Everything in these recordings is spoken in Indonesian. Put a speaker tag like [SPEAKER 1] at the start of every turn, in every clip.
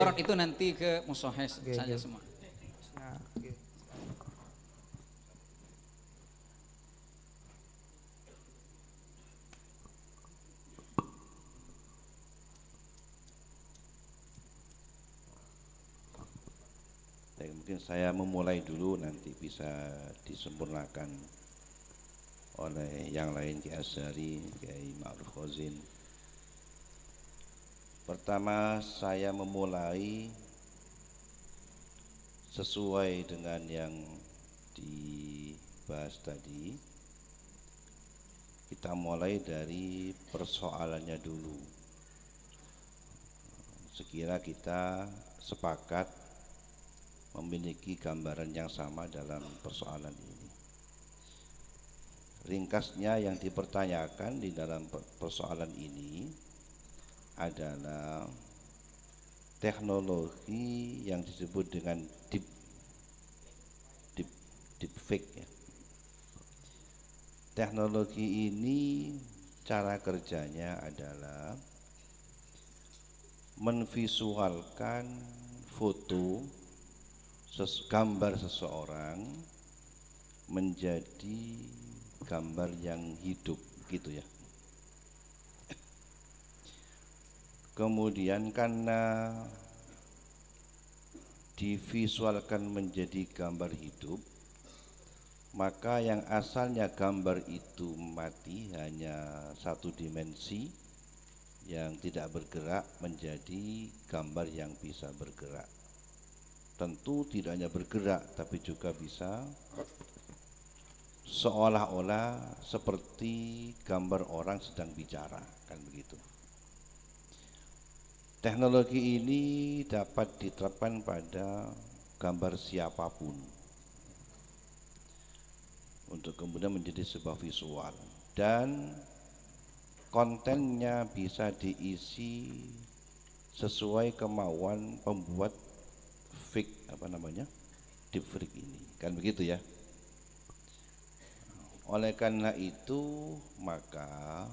[SPEAKER 1] Itu nanti ke musohes
[SPEAKER 2] Oke,
[SPEAKER 1] saja
[SPEAKER 2] oke.
[SPEAKER 1] semua.
[SPEAKER 2] Nah, oke.
[SPEAKER 3] Mungkin saya memulai dulu, nanti bisa disempurnakan oleh yang lain, Ki Asyari, Kiai Ma'ruf Khozin. Pertama, saya memulai sesuai dengan yang dibahas tadi. Kita mulai dari persoalannya dulu. Sekira kita sepakat memiliki gambaran yang sama dalam persoalan ini. Ringkasnya yang dipertanyakan di dalam persoalan ini adalah teknologi yang disebut dengan deepfake ya. Teknologi ini cara kerjanya adalah menvisualkan foto gambar seseorang menjadi gambar yang hidup gitu ya. Kemudian karena divisualkan menjadi gambar hidup, maka yang asalnya gambar itu mati, hanya satu dimensi yang tidak bergerak, menjadi gambar yang bisa bergerak. Tentu tidak hanya bergerak, tapi juga bisa seolah-olah seperti gambar orang sedang bicara, kan begitu. Teknologi ini dapat diterapkan pada gambar siapapun untuk kemudian menjadi sebuah visual, dan kontennya bisa diisi sesuai kemauan pembuat fake deepfake ini, kan begitu ya. Oleh karena itu, maka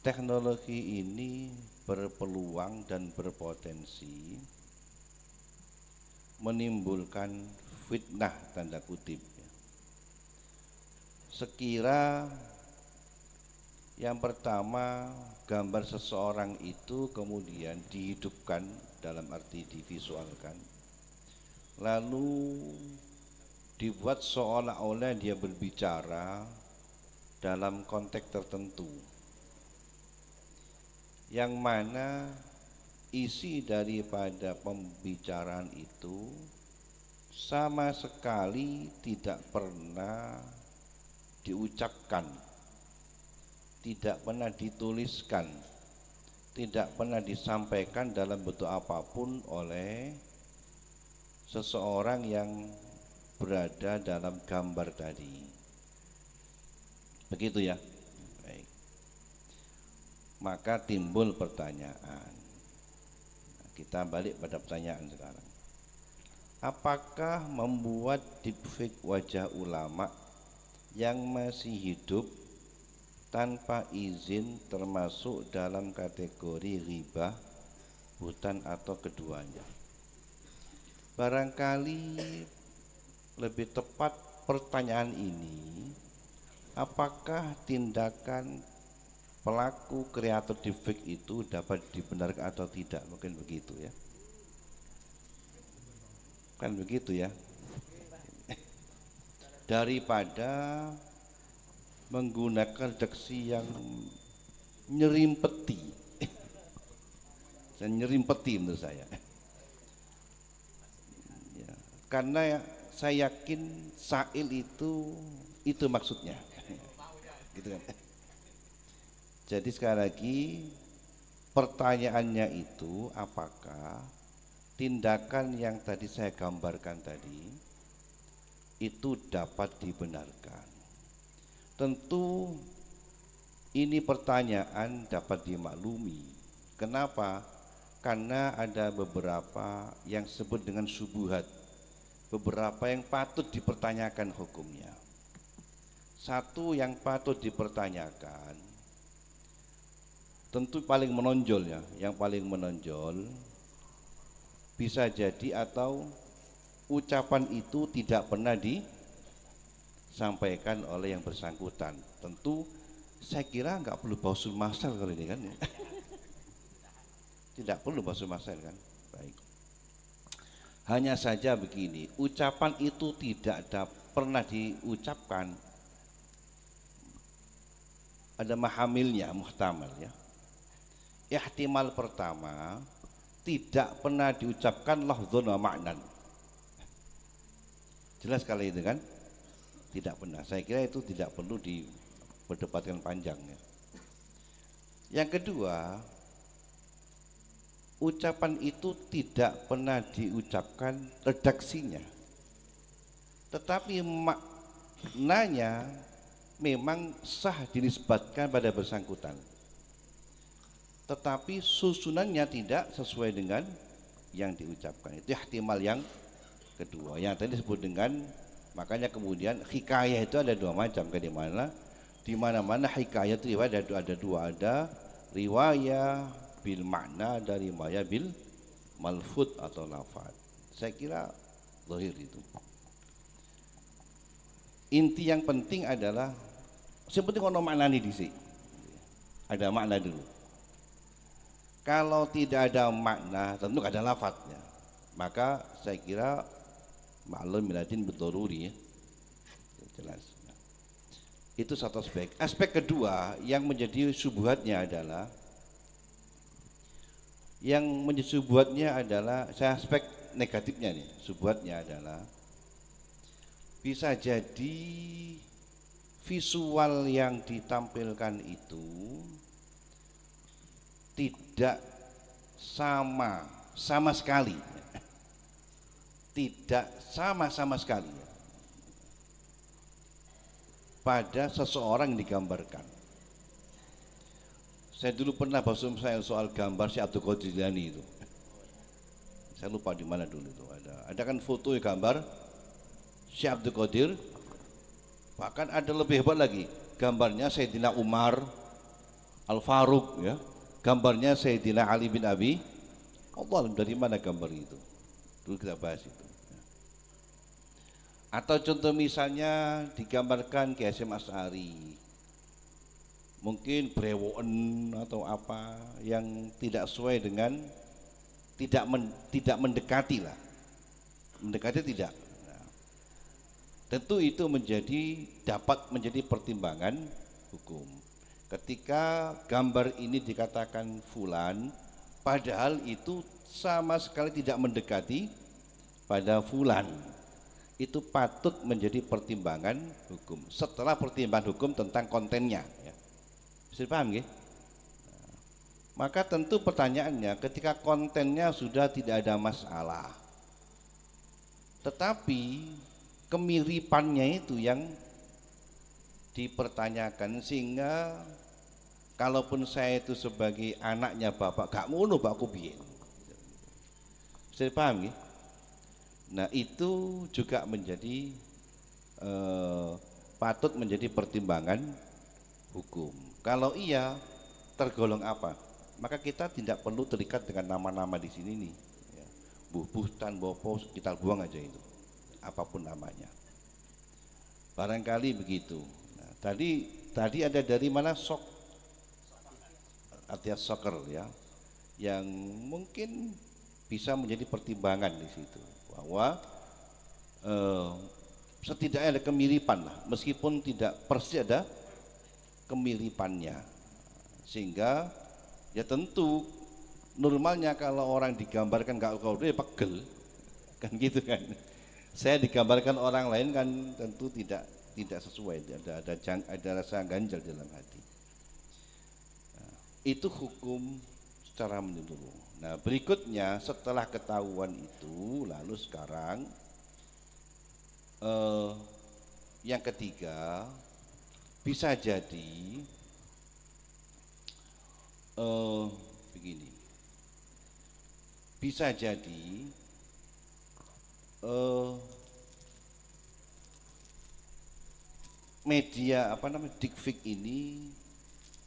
[SPEAKER 3] teknologi ini berpeluang dan berpotensi menimbulkan fitnah tanda kutip. Sekira yang pertama, gambar seseorang itu kemudian dihidupkan, dalam arti divisualkan, lalu dibuat seolah-olah dia berbicara dalam konteks tertentu, yang mana isi daripada pembicaraan itu sama sekali tidak pernah diucapkan, tidak pernah dituliskan, tidak pernah disampaikan dalam bentuk apapun oleh seseorang yang berada dalam gambar tadi. Begitu ya. Baik. Maka timbul pertanyaan. Kita balik pada pertanyaan sekarang. Apakah membuat deepfake wajah ulama yang masih hidup tanpa izin termasuk dalam kategori ghibah, buhtan, atau keduanya? Barangkali lebih tepat pertanyaan ini, apakah tindakan pelaku kreator deepfake itu dapat dibenarkan atau tidak? Mungkin begitu ya. Kan begitu ya. Daripada menggunakan diksi yang nyerimpeti dan nyerimpeti menurut saya ya, karena saya yakin Sail itu maksudnya gitu kan. Jadi sekali lagi pertanyaannya itu, apakah tindakan yang tadi saya gambarkan tadi itu dapat dibenarkan? Tentu ini pertanyaan dapat dimaklumi. Kenapa? Karena ada beberapa yang disebut dengan syubhat, beberapa yang patut dipertanyakan hukumnya. Satu yang patut dipertanyakan, tentu paling menonjol ya, yang paling menonjol bisa jadi atau ucapan itu tidak pernah disampaikan oleh yang bersangkutan. Tentu saya kira nggak perlu bausul masal kali ini kan. Tidak perlu bausul masal kan. Baik. Hanya saja begini, ucapan itu tidak pernah diucapkan, ada mahamilnya, muhtamal ya. Ihtimal pertama, tidak pernah diucapkan lafdzun wa ma'nan. Jelas kali itu kan? Tidak pernah. Saya kira itu tidak perlu diperdebatkan panjang ya. Yang kedua, ucapan itu tidak pernah diucapkan redaksinya, tetapi maknanya memang sah dinisbatkan pada bersangkutan, tetapi susunannya tidak sesuai dengan yang diucapkan. Itu ihtimal yang kedua, yang tadi disebut dengan, makanya kemudian hikayah itu ada dua macam kan, di mana hikayah itu ada dua, ada riwayah bil makna, dari riwayah bil malfud atau lafad. Saya kira zahir itu. Inti yang penting adalah seperti kalau makna ini disini, ada makna dulu. Kalau tidak ada makna, tentu ada lafadznya. Maka saya kira ma'lum miladin betoruri ya. Jelas. Itu satu aspek. Aspek kedua yang menjadi syubhatnya adalah, saya aspek negatifnya nih, syubhatnya adalah bisa jadi visual yang ditampilkan itu tidak sama sekali, tidak sama sekali pada seseorang yang digambarkan. Saya dulu pernah bahas soal gambar si Abdul Qadir Jilani itu. Saya lupa di mana dulu itu ada kan foto gambar si Abdul Qadir, bahkan ada lebih hebat lagi, gambarnya Sayyidina Umar Al-Faruq ya, gambarnya Sayyidina Ali bin Abi. Allah, dari mana gambar itu? Dulu kita bahas itu. Atau contoh misalnya digambarkan Ki Hasyim Asy'ari, mungkin brewoken atau apa yang tidak sesuai dengan, tidak mendekati lah, mendekati tidak. Nah, tentu itu dapat menjadi pertimbangan hukum. Ketika gambar ini dikatakan fulan, padahal itu sama sekali tidak mendekati pada fulan, itu patut menjadi pertimbangan hukum setelah pertimbangan hukum tentang kontennya ya. Bisa dipaham ya? Maka tentu pertanyaannya, ketika kontennya sudah tidak ada masalah, tetapi kemiripannya itu yang dipertanyakan, sehingga kalaupun saya itu sebagai anaknya bapak gak ngono bakku biyen. Bisa dipaham ya? Nah itu juga menjadi patut menjadi pertimbangan hukum. Kalau iya, tergolong apa? Maka kita tidak perlu terikat dengan nama-nama di sini nih. Ya. Buhtan, bopo, kita buang aja itu, apapun namanya. Barangkali begitu. Nah, tadi ada dari mana Athias Soccer ya, yang mungkin bisa menjadi pertimbangan di situ, bahwa setidaknya ada kemiripan lah, meskipun tidak persis ada kemiripannya, sehingga ya tentu normalnya kalau orang digambarkan nggak kau dia pegel kan gitu kan. Saya digambarkan orang lain kan tentu tidak sesuai, ada rasa ganjal dalam hati. Nah, itu hukum secara menyeluruh. Nah berikutnya setelah ketahuan itu, lalu sekarang yang ketiga, bisa jadi begini, bisa jadi media dikfik ini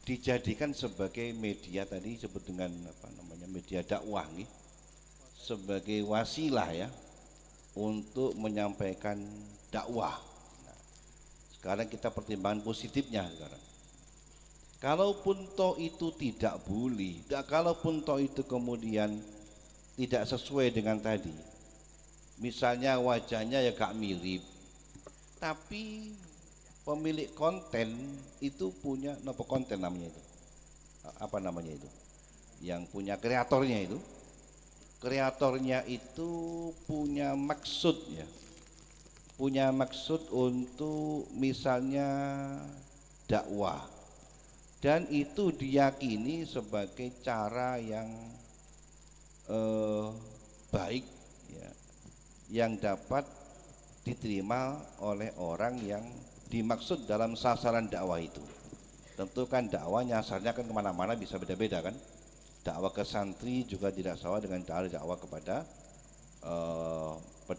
[SPEAKER 3] dijadikan sebagai media, tadi disebut dengan media dakwah nih, sebagai wasilah ya untuk menyampaikan dakwah. Nah, sekarang kita pertimbangkan positifnya sekarang. Kalaupun toh itu tidak boleh, kalaupun toh itu kemudian tidak sesuai dengan tadi, misalnya wajahnya ya gak mirip, tapi pemilik konten itu punya nopo konten namanya itu, apa namanya itu, yang punya kreatornya itu punya maksud ya, punya maksud untuk misalnya dakwah, dan itu diyakini sebagai cara yang baik ya, yang dapat diterima oleh orang yang dimaksud dalam sasaran dakwah itu. Tentu kan dakwah nyasarnya kan kemana-mana, bisa beda-beda kan. Dakwah ke santri juga tidak sama dengan dakwah kepada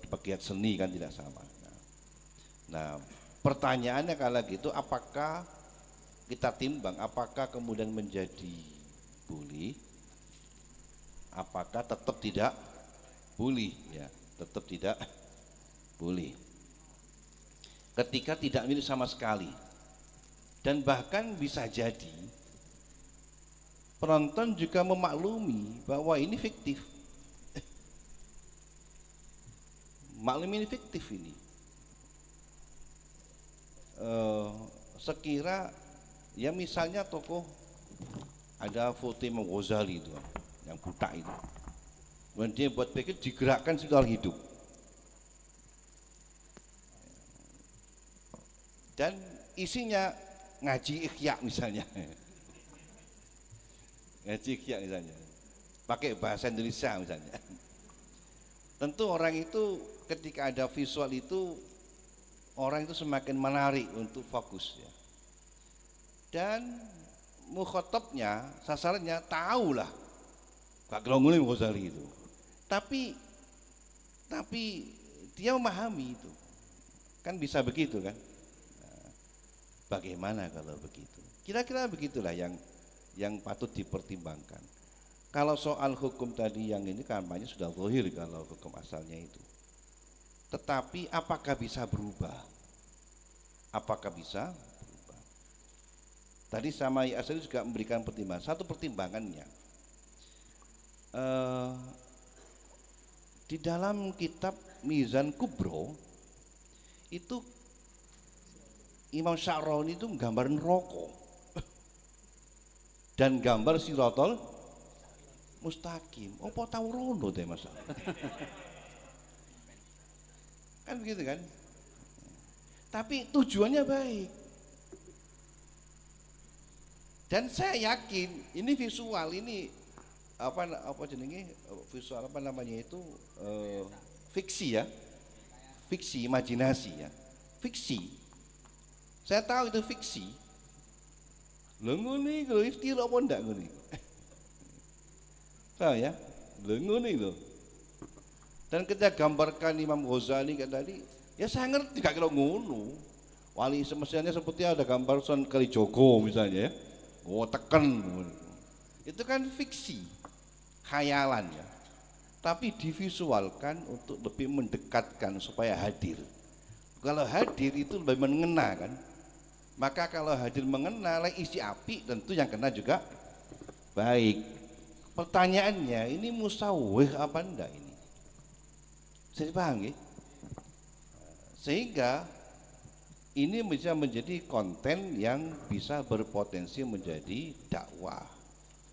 [SPEAKER 3] pegiat seni kan tidak sama. Nah, pertanyaannya kalau gitu, apakah kita timbang, apakah kemudian menjadi boleh, apakah tetap tidak boleh ya, tetap tidak boleh ketika tidak mirip sama sekali. Dan bahkan bisa jadi penonton juga memaklumi bahwa ini fiktif. Maklumi ini fiktif ini. Sekira ya misalnya tokoh ada foto Imam Ghazali itu yang buta itu, kemudian dia buat pikir digerakkan sekitar hidup, dan isinya ngaji ikhya misalnya, ngaji ikhya misalnya, pakai bahasa Indonesia misalnya. Tentu orang itu ketika ada visual itu, orang itu semakin menarik untuk fokus ya. Dan mukhatabnya, sasarannya tahulah gak gelonggolin Ghazali itu, tapi dia memahami itu kan, bisa begitu kan. Nah, bagaimana kalau begitu? Kira-kira begitulah yang patut dipertimbangkan. Kalau soal hukum tadi yang ini kampanye sudah zahir kalau hukum asalnya itu, tetapi apakah bisa berubah? Apakah bisa berubah? Tadi sama Asari juga memberikan pertimbangan. Satu pertimbangannya, di dalam kitab Mizan Kubro itu Imam Sya'roni itu menggambar neraka dan gambar Siratal Mustaqim. Apa tahu rono deh Mas? Kan begitu kan? Tapi tujuannya baik. Dan saya yakin ini visual ini apa jenenge visual apa namanya itu fiksi ya, fiksi imajinasi ya, fiksi. Saya tahu itu fiksi. Lho ngene iki lho iftira apa ndak ngene. Tahu ya? Lho ngene lho. Dan ketika gambarkan Imam Ghazali kan tadi, ya saya ngerti gak kira ngono. Wali semestinya seperti ada gambar Sunan Kalijogo misalnya ya. Oh tekan. Itu kan fiksi, khayalan ya. Tapi divisualkan untuk lebih mendekatkan supaya hadir. Kalau hadir itu lebih mengena kan. Maka kalau hadir mengena, isi api tentu yang kena juga baik. Pertanyaannya, ini musawwih apa enggak ini? Saya paham ya? Sehingga ini bisa menjadi konten yang bisa berpotensi menjadi dakwah.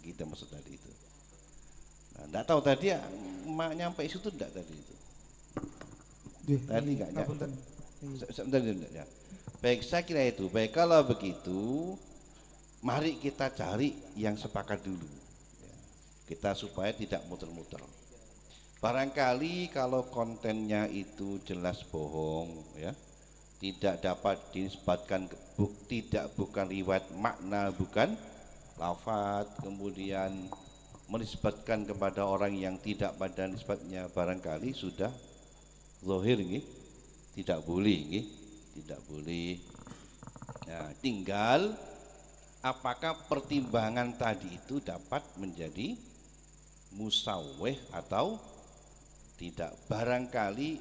[SPEAKER 3] Gitu maksud tadi itu. Nah, enggak tahu tadi ya, nyampe situ enggak tadi itu? Tadi enggak nyampe. Sebentar ya. Baik, saya kira itu. Baik, kalau begitu mari kita cari yang sepakat dulu ya. Kita supaya tidak muter-muter. Barangkali kalau kontennya itu jelas bohong ya, tidak dapat dinisbatkan bukan riwayat makna, bukan lafaz, kemudian menisbatkan kepada orang yang tidak pada nisbatnya, barangkali sudah zahir ini tidak boleh ini, tidak boleh. Nah, tinggal apakah pertimbangan tadi itu dapat menjadi musawwih atau tidak barangkali,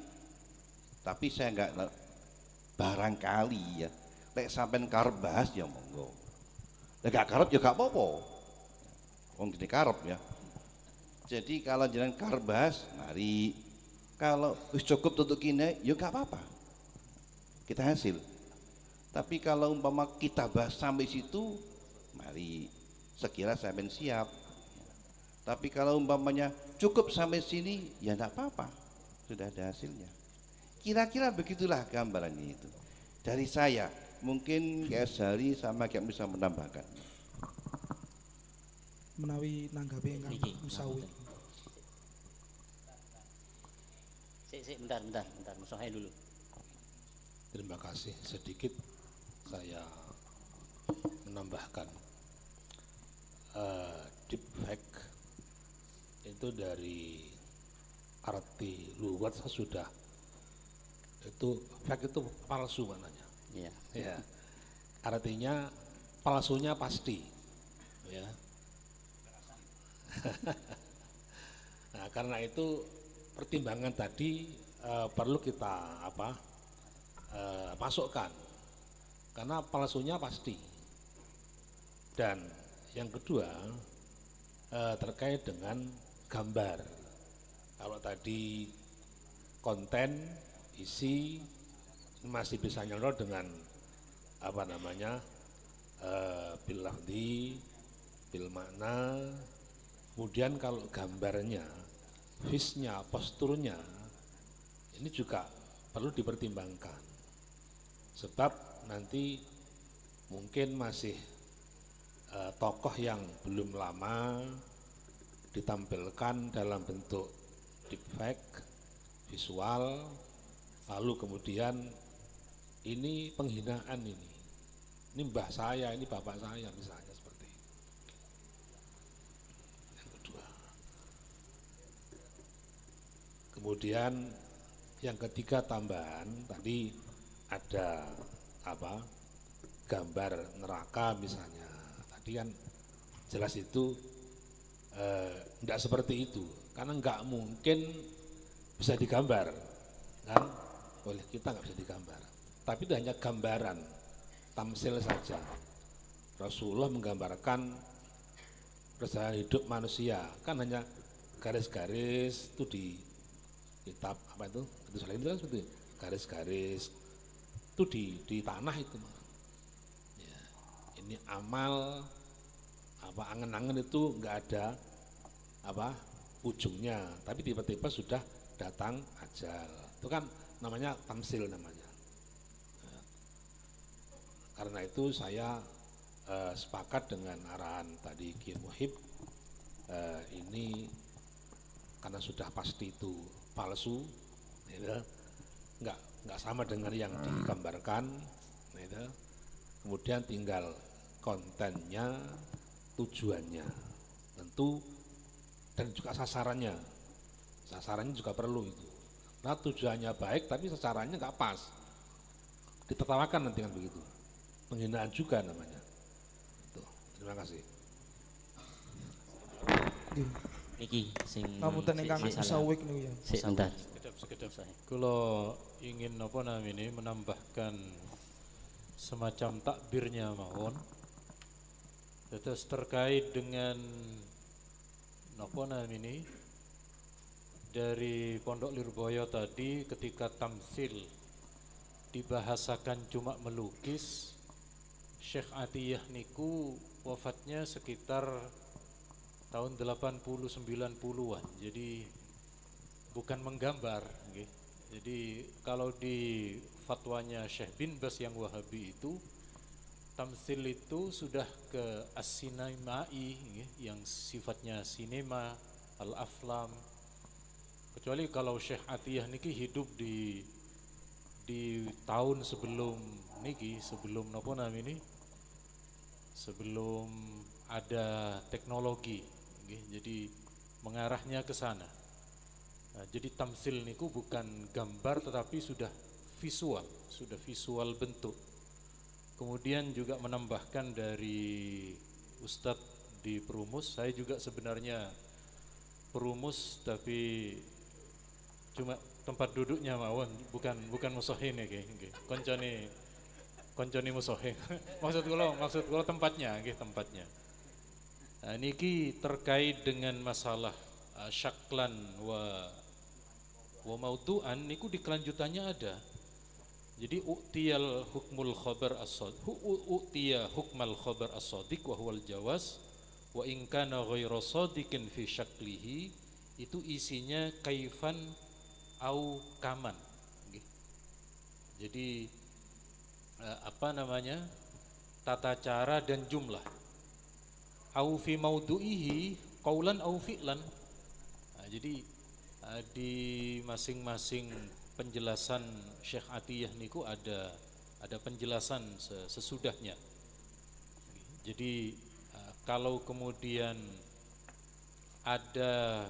[SPEAKER 3] tapi saya enggak barangkali ya. Lek sampean karep bahas ya monggo. Lek gak karep ya gak apa-apa. Wong gede karep ya. Jadi kalau jangan karep bahas, mari. Kalau wis cukup tutup kini, ya gak apa-apa. Kita hasil. Tapi kalau umpama kita bahas sampai situ, mari. Sekira sampean siap. Tapi kalau umpamanya cukup sampai sini, ya enggak apa-apa. Sudah ada hasilnya. Kira-kira begitulah gambarannya itu. Dari saya, mungkin Ki Azhari sama Ki bisa menambahkan.
[SPEAKER 2] Menawi nanggapi ingkang Musawik.
[SPEAKER 4] Bentar, Musohe dulu.
[SPEAKER 5] Terima kasih. Sedikit saya menambahkan. Deep fake itu dari arti luar sudah itu fake itu palsu maknanya.
[SPEAKER 4] Iya.
[SPEAKER 5] Ya. Artinya palsunya pasti. Ya. Nah, karena itu pertimbangan tadi perlu kita masukkan karena palsunya pasti. Dan yang kedua terkait dengan gambar. Kalau tadi konten isi masih bisa nyelor dengan bil lafzi, bil makna. Kemudian kalau gambarnya, face-nya, posturnya, ini juga perlu dipertimbangkan. Sebab nanti mungkin masih tokoh yang belum lama ditampilkan dalam bentuk deepfake, visual, lalu kemudian ini penghinaan ini mbah saya, ini bapak saya misalnya seperti itu. Yang kedua. Kemudian yang ketiga tambahan tadi ada gambar neraka misalnya. Tadi kan jelas itu enggak seperti itu karena enggak mungkin bisa digambar kan, oleh kita enggak bisa digambar, tapi itu hanya gambaran tamsil saja. Rasulullah menggambarkan perjalanan hidup manusia kan hanya garis-garis itu di kitab itu selain itu kan seperti garis-garis itu di tanah itu. Ya, ini amal angen-angen itu enggak ada ujungnya, tapi tiba-tiba sudah datang ajal. Itu kan namanya tamsil namanya. Ya. Karena itu saya sepakat dengan arahan tadi Ki Muhib, ini karena sudah pasti itu palsu, gitu. Enggak sama dengan yang digambarkan, gitu. Kemudian tinggal kontennya, tujuannya tentu, dan juga sasarannya juga perlu itu. Nah tujuannya baik tapi sasarannya nggak pas, ditertawakan nanti kan begitu, penghinaan juga namanya. Tuh, terima kasih.
[SPEAKER 4] Iki sing
[SPEAKER 2] Ngapunten ingkang Musawik niku ya.
[SPEAKER 4] Sebentar.
[SPEAKER 6] Sekedap. Kalau ingin menambahkan semacam takbirnya mawon. Terus terkait dengan dari Pondok Lirboyo tadi ketika tamsil dibahasakan cuma melukis, Syekh Atiyah niku wafatnya sekitar tahun 80-90-an, jadi bukan menggambar. Jadi kalau di fatwanya Syekh bin Bas yang Wahabi itu, tamsil itu sudah ke as-sinamai yang sifatnya sinema, al-aflam. Kecuali kalau Syekh Atiyah niki hidup di tahun sebelum niki, sebelum sebelum ada teknologi, jadi mengarahnya ke sana. Nah, jadi tamsil niku bukan gambar tetapi sudah visual bentuk. Kemudian juga menambahkan dari Ustadz di Perumus, saya juga sebenarnya perumus tapi Cuma tempat duduknya mawon, bukan musohin ya nggih. Koncone musohin. maksud kula tempatnya nggih, tempatnya. Nah, niki terkait dengan masalah syaklan wa maudu'an niku di kelanjutannya ada. Jadi u'tiyal hukmul khabar as-shadiq, u'tiya hukmal khabar as-shadiq wa huwal jawaz wa in kana ghairu shadiqin fi syaklihi, itu isinya kaifan au kaman. Jadi tata cara dan jumlah. Au fi maudu'ihi qaulan au fi'lan. Nah, jadi di masing-masing penjelasan Syekh Atiyah niku ada penjelasan sesudahnya. Jadi kalau kemudian ada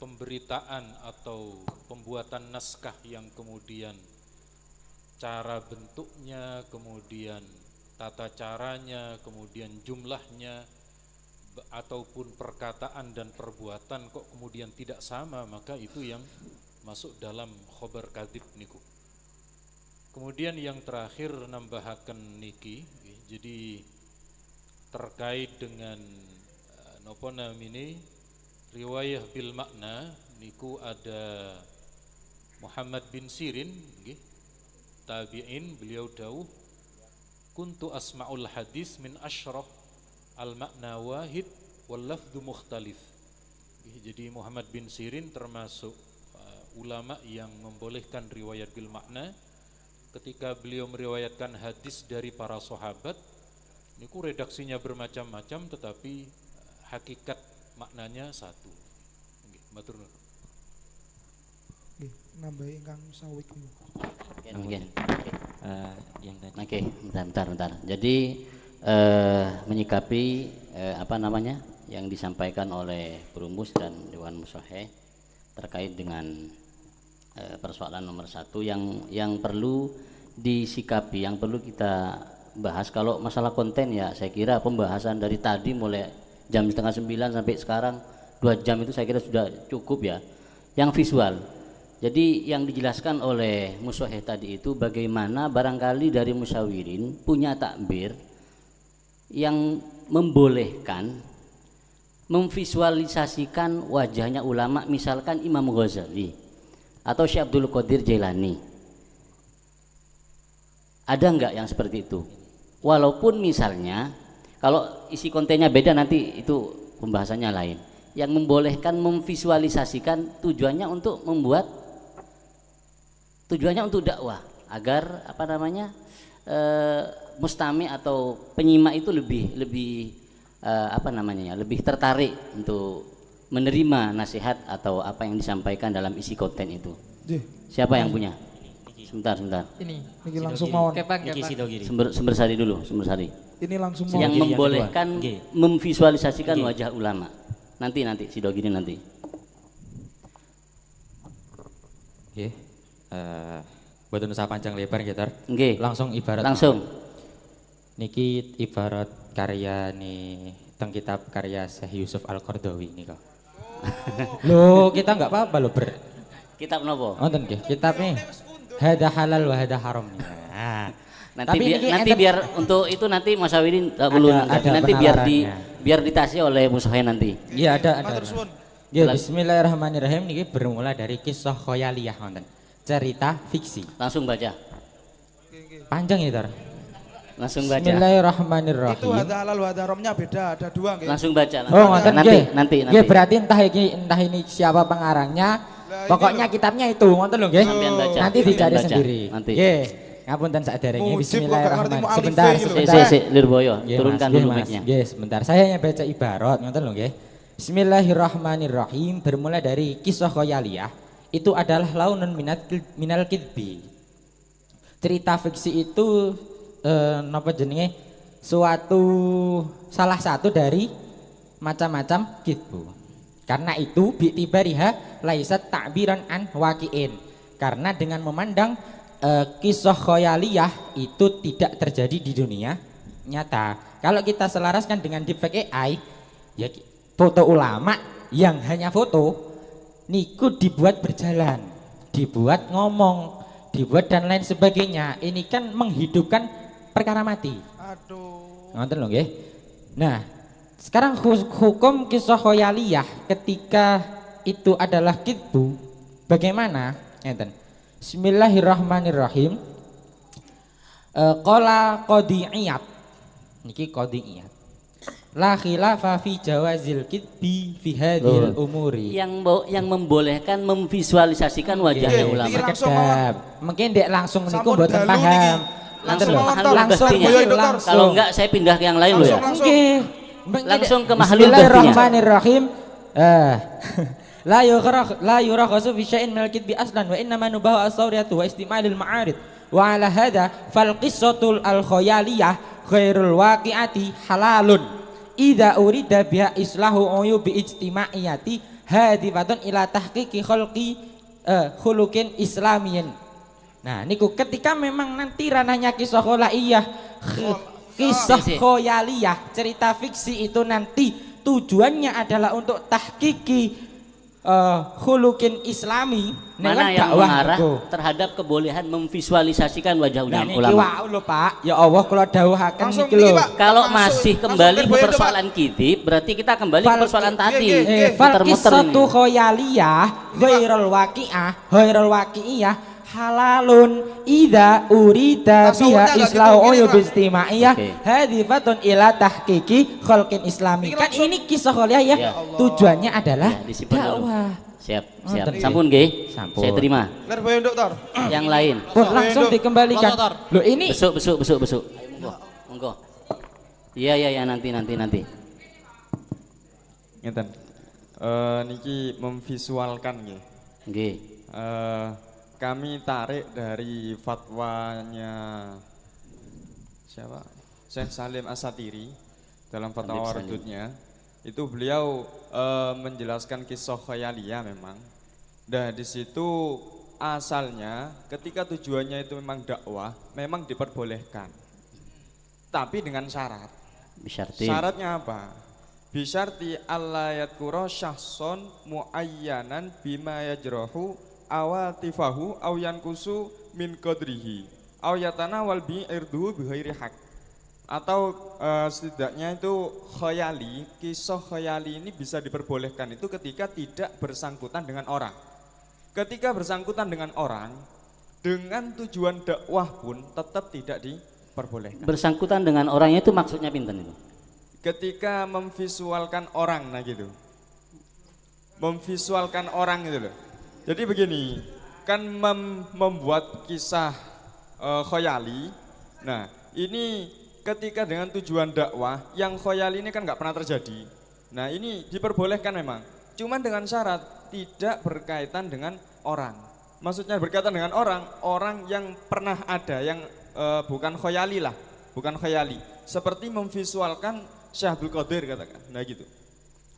[SPEAKER 6] pemberitaan atau pembuatan naskah yang kemudian cara bentuknya, kemudian tata caranya, kemudian jumlahnya, ataupun perkataan dan perbuatan kok kemudian tidak sama, maka itu yang masuk dalam khobar kadhib niku. Kemudian yang terakhir nambahaken niki, jadi terkait dengan napa namine riwayah bil makna niku ada Muhammad bin Sirin nggih, tabi'in, beliau dawuh kuntu asma'ul hadis min asyraf al-makna wahid wal lafdu mukhtalif. Jadi Muhammad bin Sirin termasuk ulama yang membolehkan riwayat bil makna. Ketika beliau meriwayatkan hadis dari para sahabat niku redaksinya bermacam-macam tetapi hakikat maknanya satu. Nggih, matur nuwun.
[SPEAKER 2] Nggih, nambahi Kang Sawik niku.
[SPEAKER 4] Mungkin. Yang tadi. Oke, bentar. Jadi menyikapi yang disampaikan oleh Perumus dan Dewan Musohe terkait dengan persoalan nomor 1 yang perlu disikapi, yang perlu kita bahas. Kalau masalah konten ya saya kira pembahasan dari tadi mulai jam 8:30 sampai sekarang 2 jam itu saya kira sudah cukup ya. Yang visual, jadi yang dijelaskan oleh Musohe tadi itu bagaimana barangkali dari musyawirin punya takbir yang membolehkan memvisualisasikan wajahnya ulama, misalkan Imam Ghazali atau Syekh Abdul Qadir Jailani. Ada enggak yang seperti itu? Walaupun misalnya kalau isi kontennya beda nanti itu pembahasannya lain. Yang membolehkan memvisualisasikan tujuannya untuk dakwah agar mustami atau penyimak itu lebih tertarik untuk menerima nasihat atau apa yang disampaikan dalam isi konten itu. Siapa yang punya? Sebentar.
[SPEAKER 2] Ini langsung mawon.
[SPEAKER 4] Sumber sari dulu, sumber sari.
[SPEAKER 2] Ini langsung
[SPEAKER 4] mawon. Yang membolehkan memvisualisasikan wajah ulama. Nanti Sidogiri nanti.
[SPEAKER 7] Nggih. Boten usah panjang lebar nggih, Tar.
[SPEAKER 4] Nggih.
[SPEAKER 7] Langsung ibarat.
[SPEAKER 4] Langsung.
[SPEAKER 7] Niki ibarat karya nih teng kitab karya Syekh Yusuf Al-Qardawi nika. Loh, kita enggak apa-apa loh
[SPEAKER 4] Kitab nopo?
[SPEAKER 7] Wonten nggih, kitab nih hada halal wa hada haram nih. Nah,
[SPEAKER 4] nanti biar untuk itu nanti Mas Awirin dulu nanti biar ditasi oleh Musohe nanti.
[SPEAKER 7] Iya ada. Ya, bismillahirrahmanirrahim niki bermula dari kisah khoyaliyah wonten. Cerita fiksi.
[SPEAKER 4] Langsung baca.
[SPEAKER 7] Panjang ya, Tar.
[SPEAKER 4] Langsung baca.
[SPEAKER 7] Bismillahirrahmanirrahim.
[SPEAKER 2] Itu hada halal wa hada haramnya beda, ada 2 nggih.
[SPEAKER 4] Langsung baca.
[SPEAKER 7] Nanti. Nggih, berarti entah ini siapa pengarangnya. Pokoknya kitabnya itu, ngoten lho nggih. Nanti dicari sendiri. Nggih. Ngapunten sakderenge bismillahirrahmanirrahim. Sebentar.
[SPEAKER 4] Lirboyo, turunkan dulu mic-nya.
[SPEAKER 7] Nggih, sebentar. Saya hanya baca ibarat, ngoten lho nggih. Bismillahirrahmanirrahim, bermula dari kisah khoyaliyah. Itu adalah launun minal kidbi. Cerita fiksi itu salah satu dari macam-macam kidbu. Karena itu bi'tibariha laisat ta'biran an waqi'in. Karena dengan memandang kisah khoyaliyah itu tidak terjadi di dunia nyata. Kalau kita selaraskan dengan deepfake AI, ya foto ulama yang hanya foto niku dibuat berjalan dibuat ngomong, dibuat dan lain sebagainya. Ini kan menghidupkan perkara mati.
[SPEAKER 2] Aduh.
[SPEAKER 7] Ngonten lho nggih. Nah, sekarang hukum kisah khoyaliyah ketika itu adalah kidbu, bagaimana? Ngeten. Bismillahirrahmanirrahim. Qala qadi Iyad. Niki qadi Iyad. La khilafa fi jawazil kidbi fi hadhil umuri.
[SPEAKER 4] Yang membolehkan memvisualisasikan wajahnya
[SPEAKER 2] Nggih,
[SPEAKER 4] ulama.
[SPEAKER 2] niki langsung
[SPEAKER 7] Kedap. Mungkin dek langsung niku
[SPEAKER 2] Sampun
[SPEAKER 7] mboten
[SPEAKER 2] dalu
[SPEAKER 7] paham.
[SPEAKER 2] niki.
[SPEAKER 4] Langsung
[SPEAKER 2] Langsung
[SPEAKER 4] paham
[SPEAKER 7] langsung
[SPEAKER 4] buktinya.
[SPEAKER 2] Boyo, Dokter.
[SPEAKER 7] langsung.
[SPEAKER 4] Kalau enggak saya pindah ke yang lain loh ya.
[SPEAKER 2] Langsung.
[SPEAKER 7] Nggih.
[SPEAKER 4] Langsung ke mahalul
[SPEAKER 7] Bismillahirrahmanirrahim. La yurakhasu fi syai'in min al-kidbi aslan wa innama nubahu as-sawriyatu wa istimalil ma'arid. Wa ala hadha fal qissatul al-khayaliyah ghairul waqi'ati halalun. Idza urida biha islahu uyubi ijtimaiyati hadifatun ila tahqiqi khuluqin islamiyyin. Nah, niku ketika memang nanti ranahnya kisah kholaiyah, kisah khoyaliyah, cerita fiksi itu nanti tujuannya adalah untuk tahqiqi khuluqin islami,
[SPEAKER 4] Mana yang mengarah terhadap kebolehan memvisualisasikan wajah
[SPEAKER 7] Nah, niki
[SPEAKER 4] ulama.
[SPEAKER 7] wau lho Pak, ya Allah kula dawuhaken
[SPEAKER 2] Langsung
[SPEAKER 7] niki lho.
[SPEAKER 2] niki, Pak.
[SPEAKER 4] Kalau
[SPEAKER 2] Langsung,
[SPEAKER 4] masih
[SPEAKER 2] langsung
[SPEAKER 4] kembali ke
[SPEAKER 2] terboyo,
[SPEAKER 4] persoalan kidib, berarti kita kembali ke persoalan tadi.
[SPEAKER 7] Fal
[SPEAKER 4] Muter-muter
[SPEAKER 7] qissatu
[SPEAKER 4] ini.
[SPEAKER 7] khoyaliyah ghairul waqi'ah halalun idza urida
[SPEAKER 2] Langsung
[SPEAKER 7] biha
[SPEAKER 2] udah, nggak
[SPEAKER 7] islahu
[SPEAKER 2] gitu, gini,
[SPEAKER 7] uyub
[SPEAKER 2] Pak.
[SPEAKER 7] istimaiyah
[SPEAKER 4] Oke.
[SPEAKER 7] hadifatun ila tahqiqi khalqin islami. Kan ini kisah khoyaliyah ya.
[SPEAKER 4] Ya.
[SPEAKER 7] Tujuannya adalah
[SPEAKER 4] Ya, disimpan dulu.
[SPEAKER 7] dakwah.
[SPEAKER 4] Siap.
[SPEAKER 7] Ngoten.
[SPEAKER 4] Sampun nggih.
[SPEAKER 7] Sampun.
[SPEAKER 4] Saya terima.
[SPEAKER 2] Ler boyo Dokter.
[SPEAKER 4] Yang lain.
[SPEAKER 7] Pun langsung dikembalikan. Loh ini
[SPEAKER 4] Besuk. Ayo, monggo. Iya nanti.
[SPEAKER 8] Ngeten. Niki memvisualkan nggih.
[SPEAKER 4] Nggih.
[SPEAKER 8] Kami tarik dari fatwanya siapa? Syekh Salim As-Satiri dalam fatwa
[SPEAKER 4] Salim.
[SPEAKER 8] wardutnya. Itu beliau menjelaskan kisah khayaliyah memang. Nah, di situ asalnya ketika tujuannya itu memang dakwah, memang diperbolehkan. Tapi dengan syarat.
[SPEAKER 4] Bisyarti.
[SPEAKER 8] Syaratnya apa? Bisyarti alla yadkura syahson muayyanan bima yajrahu awatifahu aw yankusu min qadrihi aw yatanawal bi irduhu bi ghairi haq. Atau setidaknya itu khayali, kisah khayali ini bisa diperbolehkan itu ketika tidak bersangkutan dengan orang. Ketika bersangkutan dengan orang, dengan tujuan dakwah pun tetap tidak diperbolehkan.
[SPEAKER 4] Bersangkutan dengan orangnya itu maksudnya pinten itu?
[SPEAKER 8] Ketika memvisualkan orang, nah gitu, memvisualkan orang gitu loh. Jadi begini, kan membuat kisah khoyali. Nah ini ketika dengan tujuan dakwah, yang khoyali ini kan nggak pernah terjadi. Nah ini diperbolehkan memang, cuman dengan syarat tidak berkaitan dengan orang. Maksudnya berkaitan dengan orang yang pernah ada, yang bukan khoyali lah, bukan khoyali. Seperti memvisualkan Syekh Abdul Qadir katakan, nah gitu.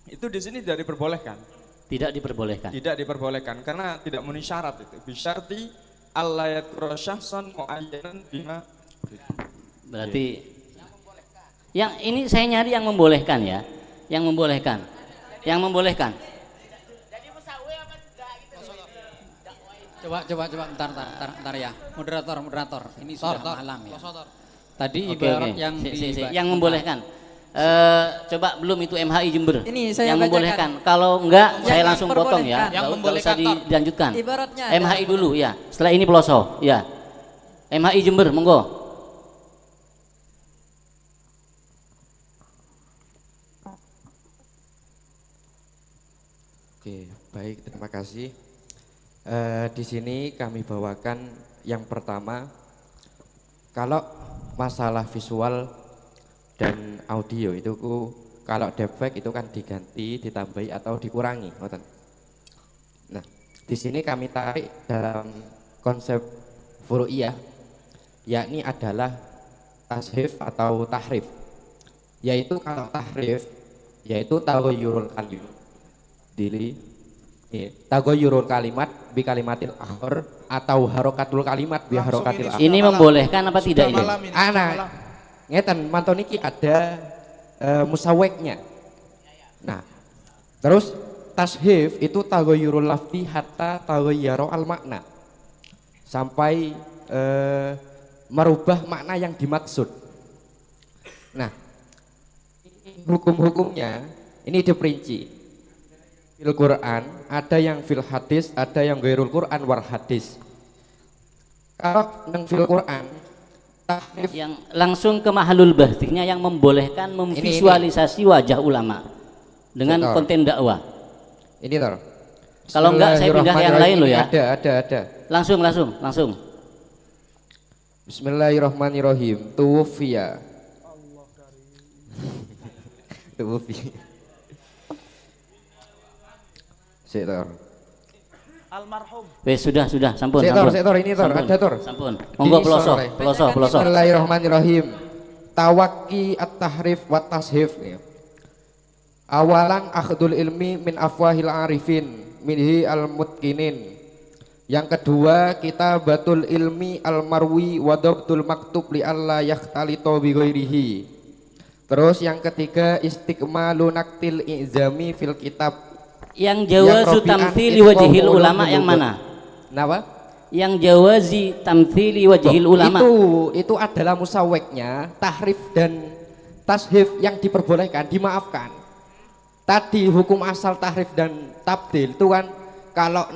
[SPEAKER 8] Itu di sini tidak diperbolehkan.
[SPEAKER 4] Tidak diperbolehkan.
[SPEAKER 8] Tidak diperbolehkan karena tidak memenuhi syarat itu. Bisyarti allayat syahsan muayyanan bima.
[SPEAKER 4] Berarti yang ini saya nyari yang membolehkan ya, yang membolehkan.
[SPEAKER 1] Coba bentar ya. Moderator. Ini sudah malam ya. Tadi
[SPEAKER 4] Oke.
[SPEAKER 1] ibarat yang
[SPEAKER 4] yang membolehkan. Coba belum itu MHI Jember.
[SPEAKER 9] Ini saya
[SPEAKER 4] yang
[SPEAKER 9] bacakan.
[SPEAKER 4] membolehkan. Kalau enggak
[SPEAKER 9] Yang
[SPEAKER 4] saya langsung potong ya.
[SPEAKER 9] memperbolehkan.
[SPEAKER 4] Nggak usah dilanjutkan.
[SPEAKER 9] Ibaratnya
[SPEAKER 4] MHI dulu ya. Setelah ini Peloso ya. MHI Jember monggo.
[SPEAKER 10] Oke, baik, terima kasih. Di sini kami bawakan yang pertama, kalau masalah visual dan audio itu kalau defect itu kan diganti, ditambahi atau dikurangi. Nah, di sini kami tarik dalam konsep furu'iyah, yakni adalah tashif atau tahrif. Yaitu kalau tahrif, yaitu taghayyurul kalimat. Taghayyurul kalimat bi kalimatil akhar atau harokatul kalimat bi harokatil akhar.
[SPEAKER 4] Ini membolehkan apa tidak ini?
[SPEAKER 10] Anak ngeten manton iki ada musaweknya. Nah, terus tashif itu taghayyurul lafzi hatta taghayyara al makna. Sampai merubah makna yang dimaksud. Nah, hukum-hukumnya ini diperinci. Fil Quran, ada yang fil hadis, ada yang ghairul Quran war hadis. Kalau yang fil Quran
[SPEAKER 4] yang langsung ke mahalul bahtinya yang membolehkan memvisualisasi wajah ulama dengan konten dakwah.
[SPEAKER 10] Ini tor.
[SPEAKER 4] Kalau enggak saya pindah yang lain loh ya.
[SPEAKER 10] Ada.
[SPEAKER 4] Langsung.
[SPEAKER 10] Bismillahirrahmanirrahim. Tuwfiya. Tuwfi. Setor.
[SPEAKER 9] Almarhum.
[SPEAKER 4] Wes sudah, sampun.
[SPEAKER 10] Setor ini tor, ada tor.
[SPEAKER 4] Sampun. Monggo peloso.
[SPEAKER 10] Bismillahirrahmanirrahim. Tawaki at-tahrif wa tashif. Awalan akhdul ilmi min afwahil arifin minhi al-mutqinin. Yang kedua kita batul ilmi al-marwi wa dabtul maktub li alla yakhtalito bi ghairihi. Terus yang ketiga istiqmalu naktil izami fil kitab.
[SPEAKER 4] Yang jawazu tamthili wajhil ulama yang mana?
[SPEAKER 10] Kenapa?
[SPEAKER 4] Yang jawazi tamthili wajhil ulama.
[SPEAKER 10] Itu adalah musawweknya, tahrif dan tashif yang diperbolehkan, dimaafkan. Tadi hukum asal tahrif dan tabdil itu kan kalau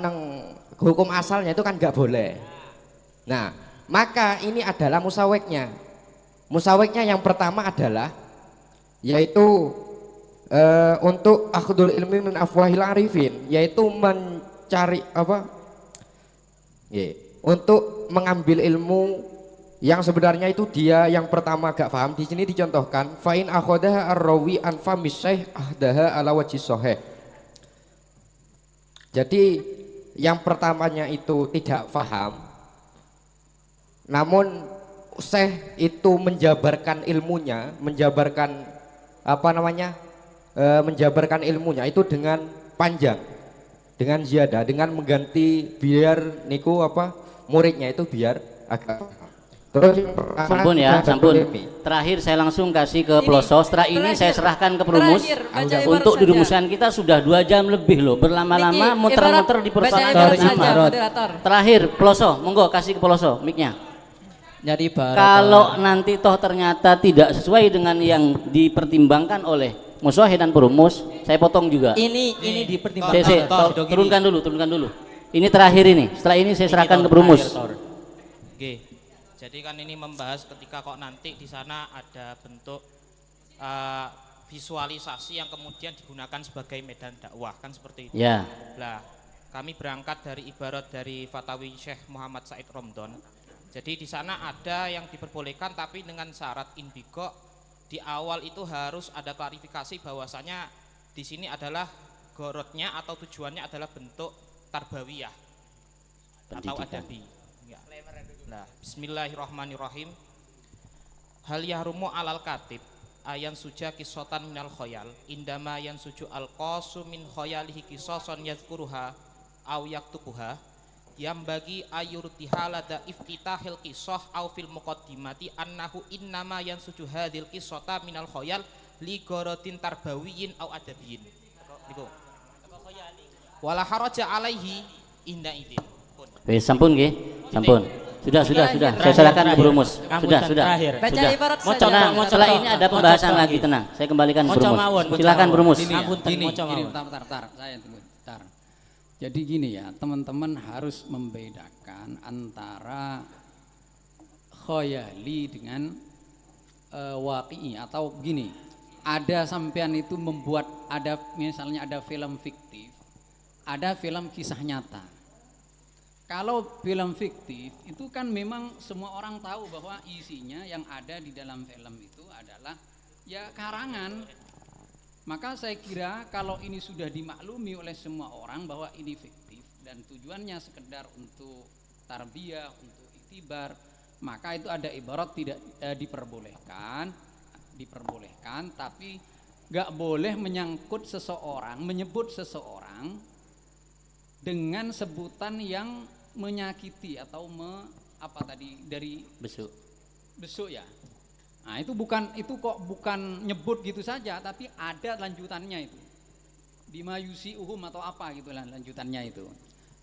[SPEAKER 10] hukum asalnya itu kan nggak boleh. Nah, maka ini adalah musawweknya. Musawweknya yang pertama adalah yaitu untuk akhdul ilmi min afwahil arifin, yaitu mencari untuk mengambil ilmu yang sebenarnya itu dia yang pertama gak paham. Di sini dicontohkan fa in akhadaha ar-rawi an fami syekh ahdaha ala wajhi sahih. Jadi yang pertamanya itu tidak paham, namun syekh itu menjabarkan ilmunya, menjabarkan ilmunya itu dengan panjang, dengan ziyadah, dengan mengganti biar niku muridnya itu biar agak. Terus
[SPEAKER 4] sampun. Terakhir saya langsung kasih ke Ploso. Setelah ini saya serahkan ke Perumus untuk dirumuskan. Kita sudah 2 jam lebih loh, berlama-lama muter-muter di persoalan sama. Terakhir Ploso, monggo kasih ke Ploso mic-nya.
[SPEAKER 1] Jadi
[SPEAKER 4] kalau nanti toh ternyata tidak sesuai dengan yang dipertimbangkan oleh Musohe dan Perumus, saya potong juga.
[SPEAKER 7] Ini dipertimbangkan.
[SPEAKER 4] Turunkan dulu. Ini terakhir ini. Setelah ini saya serahkan ke Perumus.
[SPEAKER 9] Oke. Jadi kan ini membahas ketika kok nanti di sana ada bentuk visualisasi yang kemudian digunakan sebagai medan dakwah, kan seperti itu.
[SPEAKER 4] Ya.
[SPEAKER 9] Nah, kami berangkat dari ibarat dari Fatawi Syekh Muhammad Said Romdon. Jadi di sana ada yang diperbolehkan tapi dengan syarat inbigo di awal itu harus ada klarifikasi bahwasanya di sini adalah gorotnya atau tujuannya adalah bentuk tarbawiyah atau adabi. Ya. Nah, bismillahirrahmanirrahim. Hal yahrumu alal katib ayan suja kisotan minal khoyal indama yan suju al qasu min khoyalihi kisoson yadhkuruha aw yaktubuha yang bagi ayurtiha lada iftitahil kisoh aw fil muqaddimati annahu innama yan suju hadil kisota minal khoyal li gorotin tarbawiyin aw adabiyin. Niku wala haraja alaihi inda idin.
[SPEAKER 4] Sampun nggih, sampun. Sudah. Saya serahkan ke Perumus. Sudah. Setelah ini ada pembahasan lagi, tenang. Saya kembalikan ke Perumus. Silakan Perumus.
[SPEAKER 1] Bentar. Jadi gini ya, teman-teman harus membedakan antara khoyali dengan waqi'i atau begini. Ada sampean itu membuat misalnya ada film fiktif, ada film kisah nyata. Kalau film fiktif itu kan memang semua orang tahu bahwa isinya yang ada di dalam film itu adalah ya karangan. Maka saya kira kalau ini sudah dimaklumi oleh semua orang bahwa ini fiktif dan tujuannya sekedar untuk tarbiyah, untuk iktibar, maka itu ada ibarat tidak diperbolehkan tapi gak boleh menyebut seseorang dengan sebutan yang menyakiti atau dari besuk ya. Nah, itu bukan nyebut gitu saja, tapi ada lanjutannya itu. bima yusi'uhum atau apa gitu lah lanjutannya itu.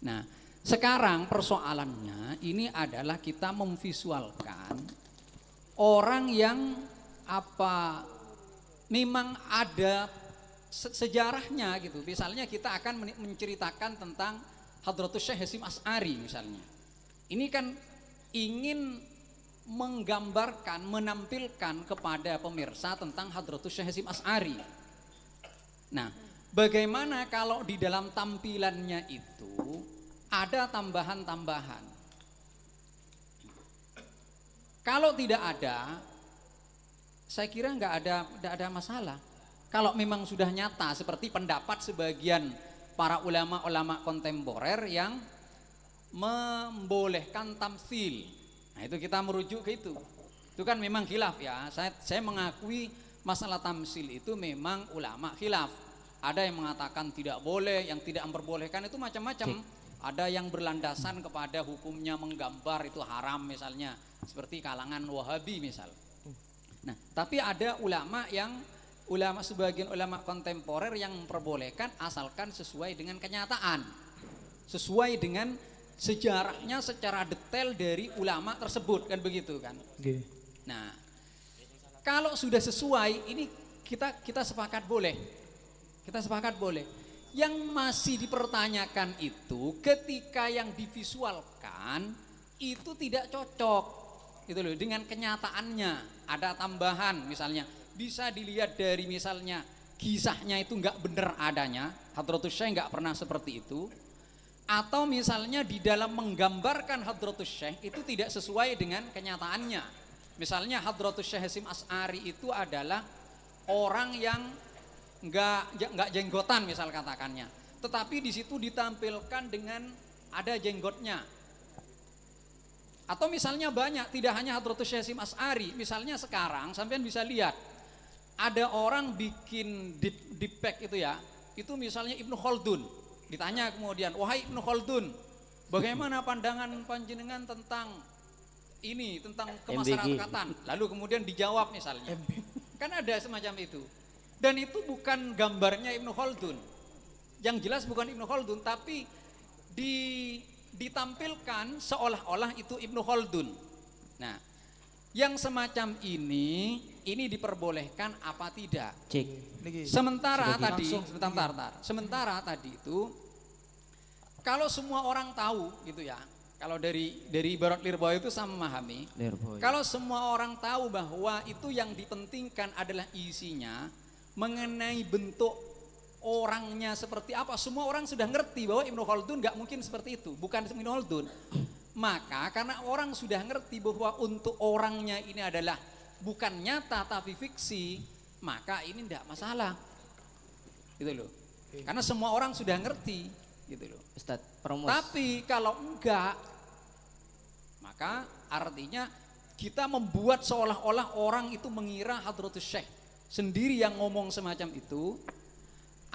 [SPEAKER 1] Nah, sekarang persoalannya ini adalah kita memvisualkan orang yang apa memang ada sejarahnya gitu. Misalnya kita akan menceritakan tentang Hadratus Syekh Hasyim Asy'ari misalnya. Ini kan ingin menggambarkan, menampilkan kepada pemirsa tentang Hadratus Syekh Hasyim Asy'ari. Nah, bagaimana kalau di dalam tampilannya itu ada tambahan-tambahan? Kalau tidak ada, saya kira nggak ada masalah. Kalau memang sudah nyata seperti pendapat sebagian para ulama-ulama kontemporer yang membolehkan tamtsil. Nah, itu kita merujuk ke itu. Itu kan memang khilaf ya. Saya mengakui masalah tamtsil itu memang ulama khilaf. Ada yang mengatakan tidak boleh, yang tidak memperbolehkan itu macam-macam. Ada yang berlandasan kepada hukumnya menggambar itu haram misalnya, seperti kalangan Wahabi misal. Nah, tapi ada sebagian ulama kontemporer yang memperbolehkan asalkan sesuai dengan kenyataan, sesuai dengan sejarahnya secara detail dari ulama tersebut, kan begitu kan? Nah, kalau sudah sesuai, ini kita sepakat boleh. Kita sepakat boleh. Yang masih dipertanyakan itu ketika yang divisualkan itu tidak cocok gitu loh dengan kenyataannya. Ada tambahan misalnya, bisa dilihat dari misalnya kisahnya itu enggak benar adanya, Hadratus Syekh enggak pernah seperti itu. Atau misalnya di dalam menggambarkan Hadratus Syekh itu tidak sesuai dengan kenyataannya. Misalnya Hadratus Syekh Hasyim Asy'ari itu adalah orang yang enggak jenggotan misal katakannya, tetapi di situ ditampilkan dengan ada jenggotnya. Atau misalnya banyak, tidak hanya Hadratus Syekh Hasyim Asy'ari, misalnya sekarang sampean bisa lihat ada orang bikin deep pack itu ya, itu misalnya Ibnu Khaldun. Ditanya kemudian, wahai Ibnu Khaldun, bagaimana pandangan panjenengan tentang ini, tentang kemasyarakatan? Lalu kemudian dijawab misalnya, kan ada semacam itu. Dan itu bukan gambarnya Ibnu Khaldun. Yang jelas bukan Ibnu Khaldun, tapi ditampilkan seolah-olah itu Ibnu Khaldun. Nah, yang semacam ini diperbolehkan apa tidak? Sementara tadi itu kalau semua orang tahu gitu ya. Kalau dari ibarat Lirboy itu sama memahami. Kalau semua orang tahu bahwa itu yang dipentingkan adalah isinya, mengenai bentuk orangnya seperti apa, semua orang sudah ngerti bahwa Ibnu Khaldun gak mungkin seperti itu, bukan Ibnu Khaldun. Maka karena orang sudah ngerti bahwa untuk orangnya ini adalah bukan nyata tapi fiksi, maka ini tidak masalah, gitu loh. Karena semua orang sudah ngerti, gitu loh. Tapi kalau enggak, maka artinya kita membuat seolah-olah orang itu mengira Hadratus Syekh sendiri yang ngomong semacam itu,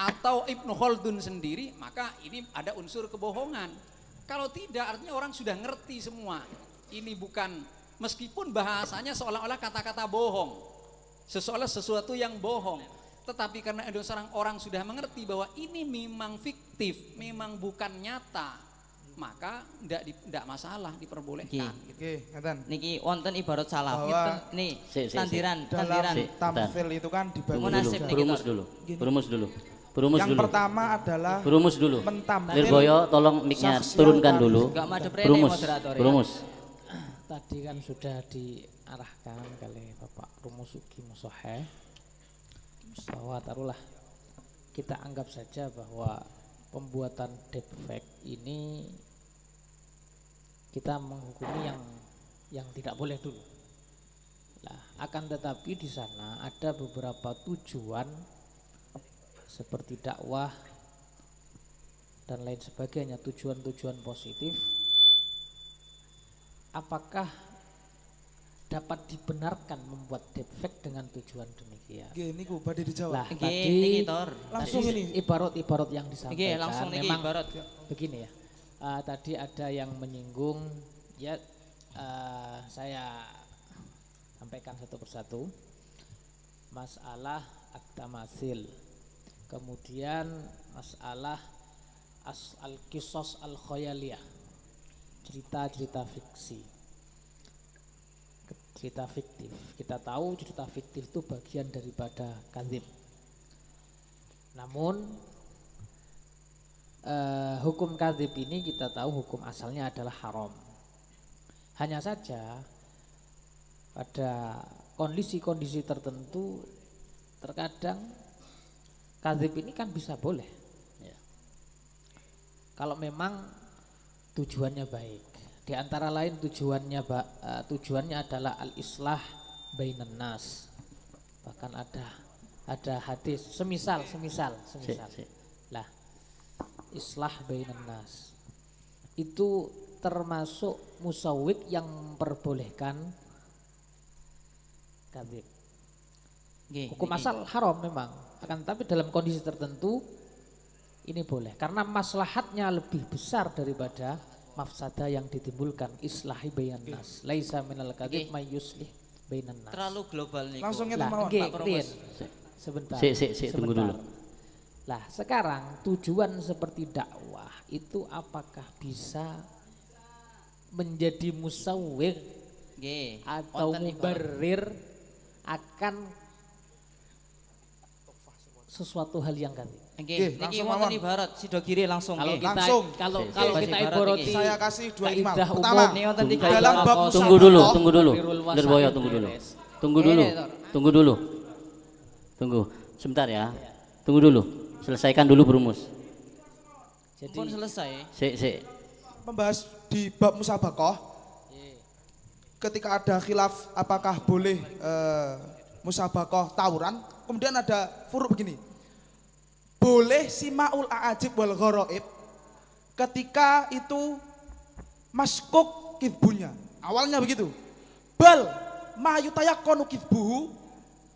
[SPEAKER 1] atau Ibnu Khaldun sendiri, maka ini ada unsur kebohongan. Kalau tidak, artinya orang sudah ngerti semua. Ini bukan, meskipun bahasanya seolah-olah kata-kata bohong, seolah sesuatu yang bohong, tetapi karena ada orang sudah mengerti bahwa ini memang fiktif, memang bukan nyata, maka tidak masalah, diperbolehkan.
[SPEAKER 11] Niki wonten ibarat salaf. Nih, tandiran.
[SPEAKER 2] Tamtsil itu kan dibagi
[SPEAKER 11] Berumus
[SPEAKER 2] yang
[SPEAKER 11] dulu.
[SPEAKER 2] Pertama adalah
[SPEAKER 4] berumus dulu.
[SPEAKER 2] Mentampil.
[SPEAKER 4] Lirboyo tolong mic-nya turunkan dulu. Berumus.
[SPEAKER 12] Tadi kan sudah diarahkan oleh Bapak Rumus Uki Musohe bahwa taruhlah kita anggap saja bahwa pembuatan deepfake ini kita menghukumi yang tidak boleh dulu. Nah, akan tetapi di sana ada beberapa tujuan seperti dakwah dan lain sebagainya, tujuan-tujuan positif. Apakah dapat dibenarkan membuat deepfake dengan tujuan demikian?
[SPEAKER 2] Ini ku badhe dijawab.
[SPEAKER 12] Lah, tadi
[SPEAKER 2] langsung ini
[SPEAKER 12] ibarat-ibarat yang disampaikan
[SPEAKER 11] langsung
[SPEAKER 12] memang
[SPEAKER 11] ibarat.
[SPEAKER 12] Begini ya. Tadi ada yang menyinggung ya, saya sampaikan satu persatu masalah at-tamasil. Kemudian masalah al-qisas al-khayaliyah, cerita-cerita fiksi, cerita fiktif. Kita tahu cerita fiktif itu bagian daripada kadzib. Namun hukum kadzib ini kita tahu hukum asalnya adalah haram. Hanya saja pada kondisi-kondisi tertentu terkadang kadzib ini kan bisa boleh ya. Kalau memang tujuannya baik. Di antara lain tujuannya adalah al-islah bainan nas. Bahkan ada hadis semisal. Lah, islah bainan nas itu termasuk musawwik yang memperbolehkan kadzib. Hukum asal haram memang, akan tapi dalam kondisi tertentu ini boleh karena maslahatnya lebih besar daripada mafsadah yang ditimbulkan. Islahi bainan nas laisa minal kadzib may yuslih bainan nas.
[SPEAKER 11] Terlalu global nih.
[SPEAKER 2] Langsung kita mau Pak Promus.
[SPEAKER 12] Sebentar.
[SPEAKER 4] Tunggu dulu.
[SPEAKER 12] Lah, sekarang tujuan seperti dakwah itu apakah bisa menjadi musawwir atau mubarrir akan sesuatu hal yang ganti?
[SPEAKER 11] Niki wonten ibarat sidogiri langsung.
[SPEAKER 12] Kalau kita ibarati,
[SPEAKER 2] saya kasih 2 imal.
[SPEAKER 12] Pertama,
[SPEAKER 2] dalam bab
[SPEAKER 4] tunggu dulu. Nirboyo tunggu dulu. Tunggu sebentar ya. Tunggu dulu. Selesaikan dulu berumus.
[SPEAKER 11] Jadi pun selesai.
[SPEAKER 2] Membahas di bab musabaqah. Ketika ada khilaf apakah boleh musabaqah tawuran, kemudian ada furuk begini. Boleh simaul a'ajib wal gharaib ketika itu maskuk kidbunya. Awalnya begitu. Bal ma yutayaqqanu kidbuhu,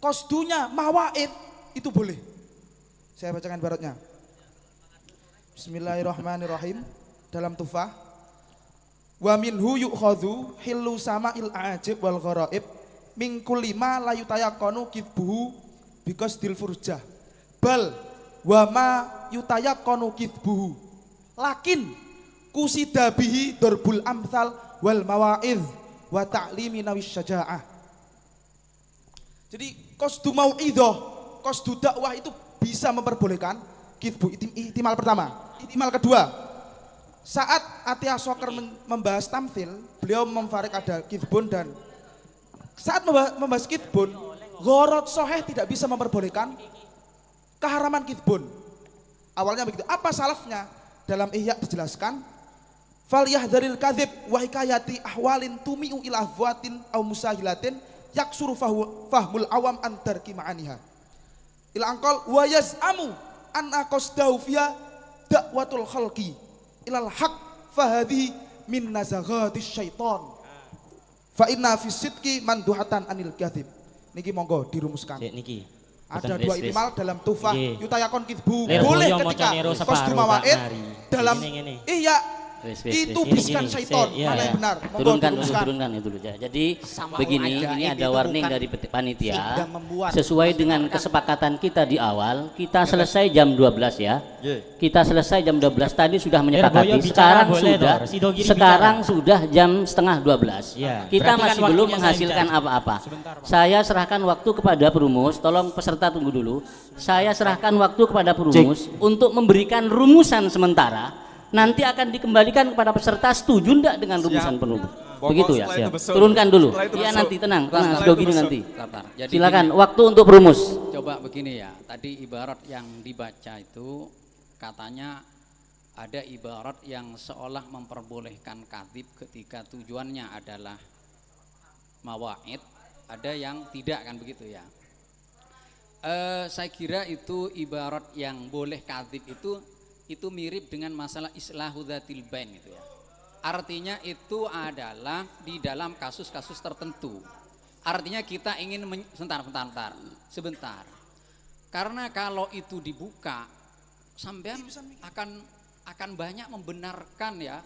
[SPEAKER 2] qasdunya mawaid itu boleh. Saya bacakan ibaratnya. Bismillahirrahmanirrahim. Dalam Tufah. Wa minhu yu'khadhu hillu sama'il a'ajib wal gharaib min kulli ma la yutayaqqanu kidbuhu biqasdil furjah. Bal wa ma yutayaqqanu kidbuhu lakin kusida bihi darbul amsal wal mawa'idh wa ta'limi nawis syaja'ah. Jadi qasdu mau'idhah, qasdu dakwah itu bisa memperbolehkan kidbu. Ihtimal pertama. Ihtimal kedua, saat Atiyah Soker membahas tamthil, beliau memfarik ada kidbun, dan saat membahas kidbun, gharad sahih tidak bisa memperbolehkan keharaman kidbun. Awalnya begitu. Apa salafnya? Dalam Ihya dijelaskan, fal yahdharil kadzib wa hikayati ahwalin tumi'u ila ahwatin aw musahilatin yaksuru fahmul awam an tarki ma'aniha. Ila angkol wa yaz'amu an aqasdahu fiha da'watul khalqi ilal haq fahadhi min nazaghatis syaitan. Fa inna fi sidqi manduhatan anil kadzib. Niki monggo dirumuskan.
[SPEAKER 7] Niki.
[SPEAKER 2] Ada 2 ihtimal dalam Tufah yutayakon kidbu boleh ketika kostum mawaid dalam iya itu bisikan syaiton. Mana yang benar?
[SPEAKER 4] Turunkan itu dulu. Jadi begini, ini ada warning dari panitia sesuai dengan kesepakatan kita di awal. Kita selesai jam 12 ya. Kita selesai jam 12 tadi sudah menyepakati. Sekarang sudah jam setengah 12. Kita masih belum menghasilkan apa-apa. Saya serahkan waktu kepada perumus. Tolong peserta tunggu dulu. Saya serahkan waktu kepada perumus untuk memberikan rumusan sementara. Nanti akan dikembalikan kepada peserta, setuju enggak dengan rumusan penuh. Begitu ya. Turunkan dulu. Iya nanti tenang sudah gini nanti. Silakan waktu untuk perumus.
[SPEAKER 1] Coba begini ya. Tadi ibarat yang dibaca itu katanya ada ibarat yang seolah memperbolehkan kadzib ketika tujuannya adalah mawaid, ada yang tidak, kan begitu ya. Saya kira itu ibarat yang boleh kadzib itu mirip dengan masalah islahu dzatil bain gitu ya. Artinya itu adalah di dalam kasus-kasus tertentu. Artinya kita ingin sebentar. Karena kalau itu dibuka, sampean akan banyak membenarkan ya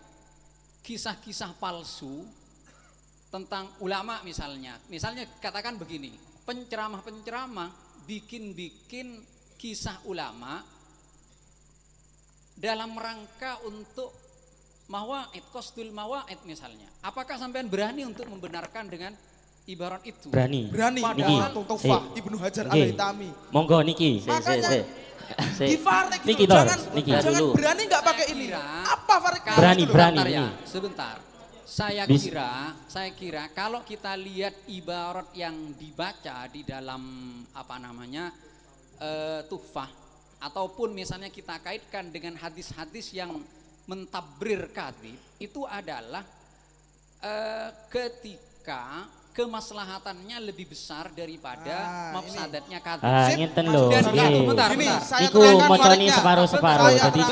[SPEAKER 1] kisah-kisah palsu tentang ulama misalnya. Misalnya katakan begini, penceramah bikin kisah ulama dalam rangka untuk mawaid, qasdul mawaid misalnya. Apakah sampean berani untuk membenarkan dengan ibarat itu?
[SPEAKER 7] Berani.
[SPEAKER 2] Padahal Tufah Ibnu Hajar Al-Haytami.
[SPEAKER 7] Monggo niki.
[SPEAKER 2] Makanya difarek
[SPEAKER 7] niki
[SPEAKER 2] gitu.
[SPEAKER 7] niki.
[SPEAKER 2] Jangan berani nggak pakai ini. Apa farek?
[SPEAKER 7] Berani
[SPEAKER 1] Ya, sebentar. Saya kira kalau kita lihat ibarat yang dibaca di dalam apa namanya Tuhfah, ataupun misalnya kita kaitkan dengan hadis-hadis yang mentabrir kadhib, itu adalah ketika kemaslahatannya lebih besar daripada mafsadatnya kadhib.
[SPEAKER 7] Ngeten lho.
[SPEAKER 1] Bentar.
[SPEAKER 7] Iku moconi separuh-separuh. Jadi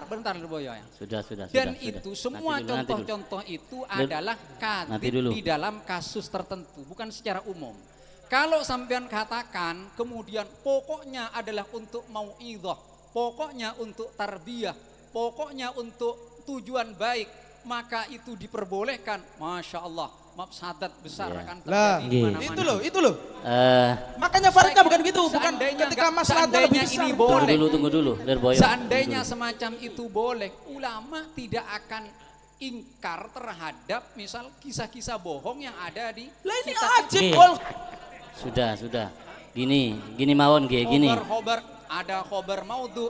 [SPEAKER 1] bentar Lirboyo ya.
[SPEAKER 4] Sudah.
[SPEAKER 1] Dan itu semua contoh-contoh itu adalah kadhib di dalam kasus tertentu, bukan secara umum. Kalau sampean katakan kemudian pokoknya adalah untuk mau'idhah, pokoknya untuk tarbiyah, pokoknya untuk tujuan baik, maka itu diperbolehkan. Masya Allah, mafsadat besar akan terjadi di mana-mana.
[SPEAKER 2] Itu loh. Makanya faridnya bukan gitu, bukan ketika masalahnya lebih besar.
[SPEAKER 1] Ini boleh.
[SPEAKER 4] Tunggu dulu, Lirboyo.
[SPEAKER 1] Seandainya semacam itu boleh, ulama tidak akan ingkar terhadap misal kisah-kisah bohong yang ada di
[SPEAKER 2] ini
[SPEAKER 1] kitab.
[SPEAKER 4] Sudah. Gini mawon gini.
[SPEAKER 1] Khobar ada khobar maudhu.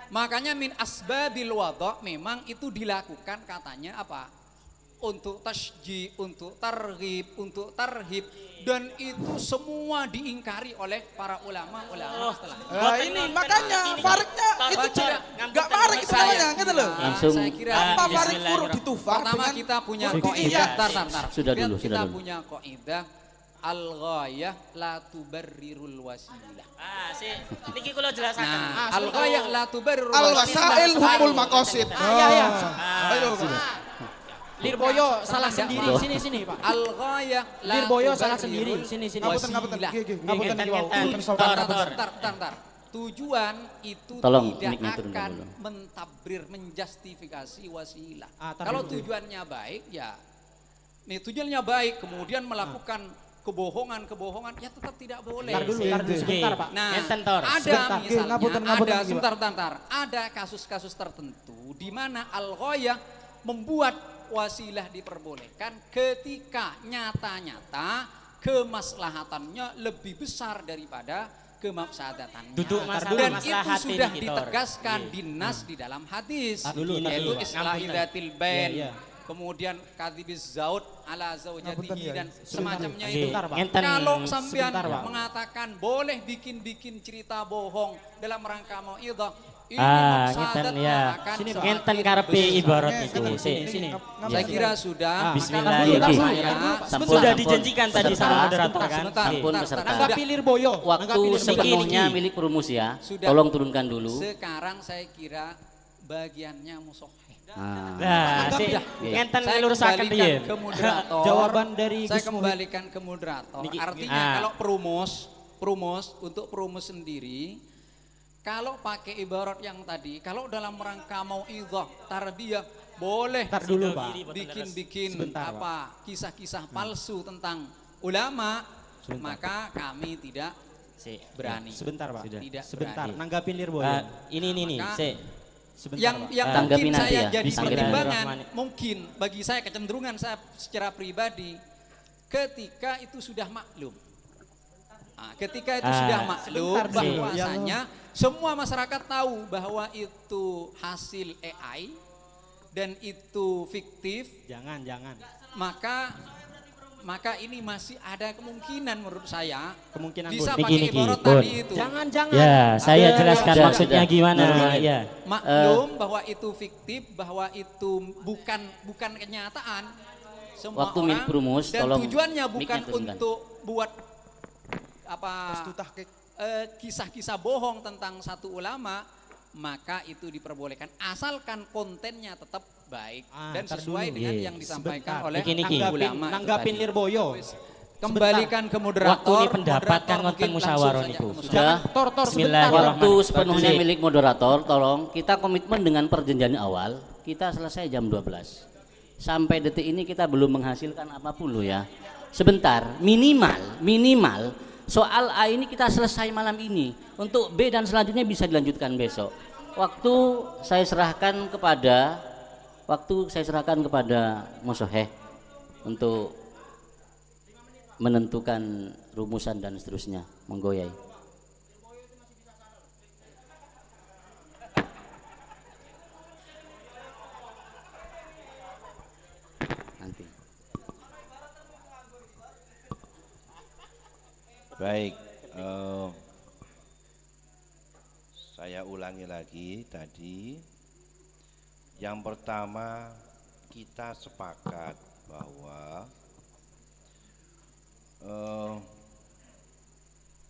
[SPEAKER 1] Makanya min asbabil wadha memang itu dilakukan katanya apa? Untuk tasji, untuk targhib, untuk tarhib, dan itu semua diingkari oleh para ulama-ulama setelah.
[SPEAKER 2] Ini makanya fariknya itu enggak farik itu namanya, gitu loh.
[SPEAKER 4] Langsung
[SPEAKER 1] saya kira
[SPEAKER 2] apa farik furu di Tufah?
[SPEAKER 1] Pertama kita punya kaidah, Sudah dulu. Kita punya kaidah al-ghayah la tubarrirul wasilah.
[SPEAKER 9] Niki kula jelasaken.
[SPEAKER 1] Al-ghayah la tubarrirul
[SPEAKER 2] Al-wasail hukul maqasid.
[SPEAKER 12] Ayo. Lirboyo salah sendiri. Sini Pak.
[SPEAKER 1] Al-ghayah la
[SPEAKER 12] Lirboyo salah sendiri. Sini.
[SPEAKER 1] Ngapunten. Tujuan itu tidak akan mentabrir, menjustifikasi wasilah. Kalau tujuannya baik ya, tujuannya baik kemudian melakukan kebohongan ya tetap tidak boleh.
[SPEAKER 12] Sebentar Pak.
[SPEAKER 1] Nah, ada kasus-kasus tertentu di mana al-ghayah membuat wasilah diperbolehkan ketika nyata-nyata kemaslahatannya lebih besar daripada kemafsadatannya. Dan itu sudah ditegaskan di nas di dalam hadis, yaitu islahi dzatil bain. Kemudian kadhibiz zaud ala zaujatihi dan semacamnya itu. Kalau sampean mengatakan boleh bikin cerita bohong dalam rangka mau'idhah,
[SPEAKER 7] ngeten ya. Ngenten karepe ibarat itu. Sini.
[SPEAKER 1] Saya kira sudah.
[SPEAKER 7] Bismillah. Sudah dijanjikan tadi sama moderator kan.
[SPEAKER 4] Sampun peserta.
[SPEAKER 12] Nanggapi Lirboyo.
[SPEAKER 4] Waktu sepenuhnya milik Perumus ya. Tolong turunkan dulu.
[SPEAKER 1] Sekarang saya kira bagiannya Musoheh.
[SPEAKER 7] Ngenten lurusaken piye?
[SPEAKER 12] Jawaban dari
[SPEAKER 1] saya kembalikan ke moderator. Artinya kalau Perumus untuk Perumus sendiri, kalau pakai ibarat yang tadi, kalau dalam rangka mau'idhah, tarbiyah, boleh
[SPEAKER 12] dulu, Pak.
[SPEAKER 1] bikin kisah-kisah palsu tentang ulama, maka kami tidak berani.
[SPEAKER 12] Sebentar Pak.
[SPEAKER 1] Sebentar.
[SPEAKER 12] Nanggapin Lirboyo.
[SPEAKER 7] Ini.
[SPEAKER 1] Yang mungkin saya jadi pertimbangan, mungkin bagi saya kecenderungan saya secara pribadi, ketika itu sudah maklum. Ketika itu sudah maklum bahwasanya semua masyarakat tahu bahwa itu hasil AI dan itu fiktif.
[SPEAKER 12] Jangan.
[SPEAKER 1] Maka ini masih ada kemungkinan menurut saya bisa
[SPEAKER 7] niki,
[SPEAKER 1] pakai ibarat tadi itu.
[SPEAKER 12] Jangan.
[SPEAKER 7] Ya, saya jelaskan maksudnya gimana. Ya.
[SPEAKER 1] Maklum bahwa itu fiktif, bahwa itu bukan kenyataan. Semua
[SPEAKER 4] Waktu milik Perumus,
[SPEAKER 1] dan
[SPEAKER 4] tolong
[SPEAKER 1] tujuannya bukan untuk buat apa
[SPEAKER 2] tahqiq
[SPEAKER 1] kisah-kisah bohong tentang satu ulama, maka itu diperbolehkan asalkan kontennya tetap baik dan sesuai dengan yang disampaikan oleh ulama.
[SPEAKER 12] Nanggapin Lirboyo.
[SPEAKER 1] Kembalikan ke moderator.
[SPEAKER 7] Waktu ini pendapatkan ngoten musyawarah niku.
[SPEAKER 4] Sudah. Waktu sepenuhnya milik moderator, tolong kita komitmen dengan perjanjian awal, kita selesai jam 12. Sampai detik ini kita belum menghasilkan apapun loh ya. Sebentar, minimal soal A ini kita selesai malam ini. Untuk B dan selanjutnya bisa dilanjutkan besok. Waktu saya serahkan kepada Musoheh untuk menentukan rumusan dan seterusnya. Monggo Yai. Nanti.
[SPEAKER 3] Baik, saya ulangi lagi tadi. Yang pertama, kita sepakat bahwa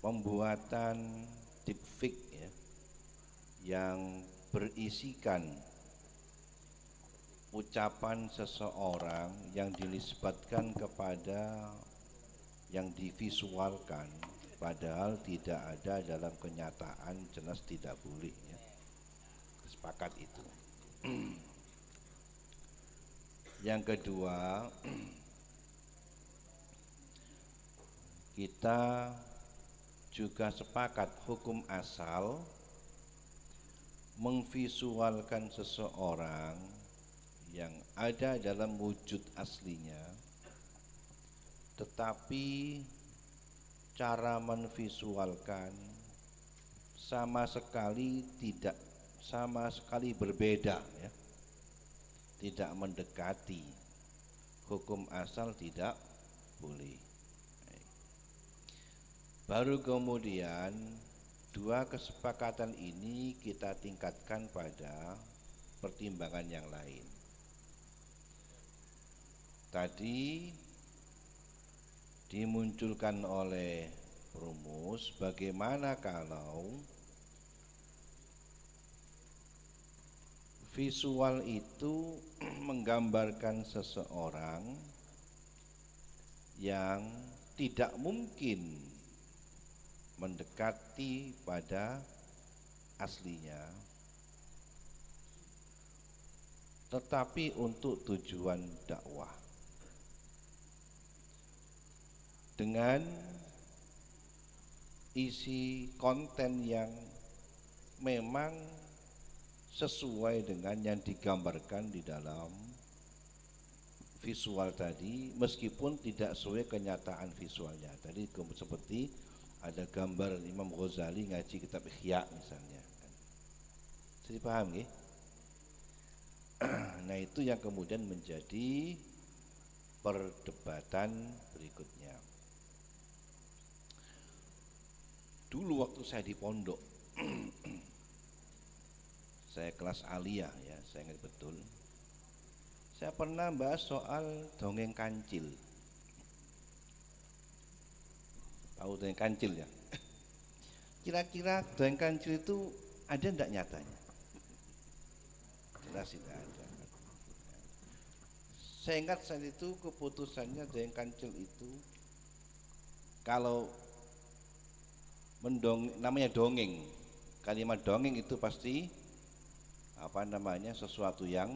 [SPEAKER 3] pembuatan deepfake ya, yang berisikan ucapan seseorang yang dinisbatkan kepada yang divisualkan, padahal tidak ada dalam kenyataan, jelas tidak boleh ya. Sepakat itu. Yang kedua, kita juga sepakat hukum asal memvisualkan seseorang yang ada dalam wujud aslinya, tetapi cara menvisualkan sama sekali berbeda ya. Tidak mendekati hukum asal, tidak boleh. Baru kemudian dua kesepakatan ini kita tingkatkan pada pertimbangan yang lain. Tadi dimunculkan oleh rumus, bagaimana kalau visual itu menggambarkan seseorang yang tidak mungkin mendekati pada aslinya, tetapi untuk tujuan dakwah dengan isi konten yang memang sesuai dengan yang digambarkan di dalam visual tadi, meskipun tidak sesuai kenyataan visualnya. Tadi seperti ada gambar Imam Ghazali ngaji kitab Ihya misalnya. Jadi paham ya? Nah itu yang kemudian menjadi perdebatan berikutnya. Dulu waktu saya di pondok, saya kelas aliyah ya, saya ingat betul. Saya pernah bahas soal dongeng kancil. Tahu dongeng kancil ya? Kira-kira dongeng kancil itu ada enggak nyatanya? Jelas tidak ada. Saya ingat saat itu keputusannya dongeng kancil itu kalau namanya dongeng, kalimat dongeng itu pasti sesuatu yang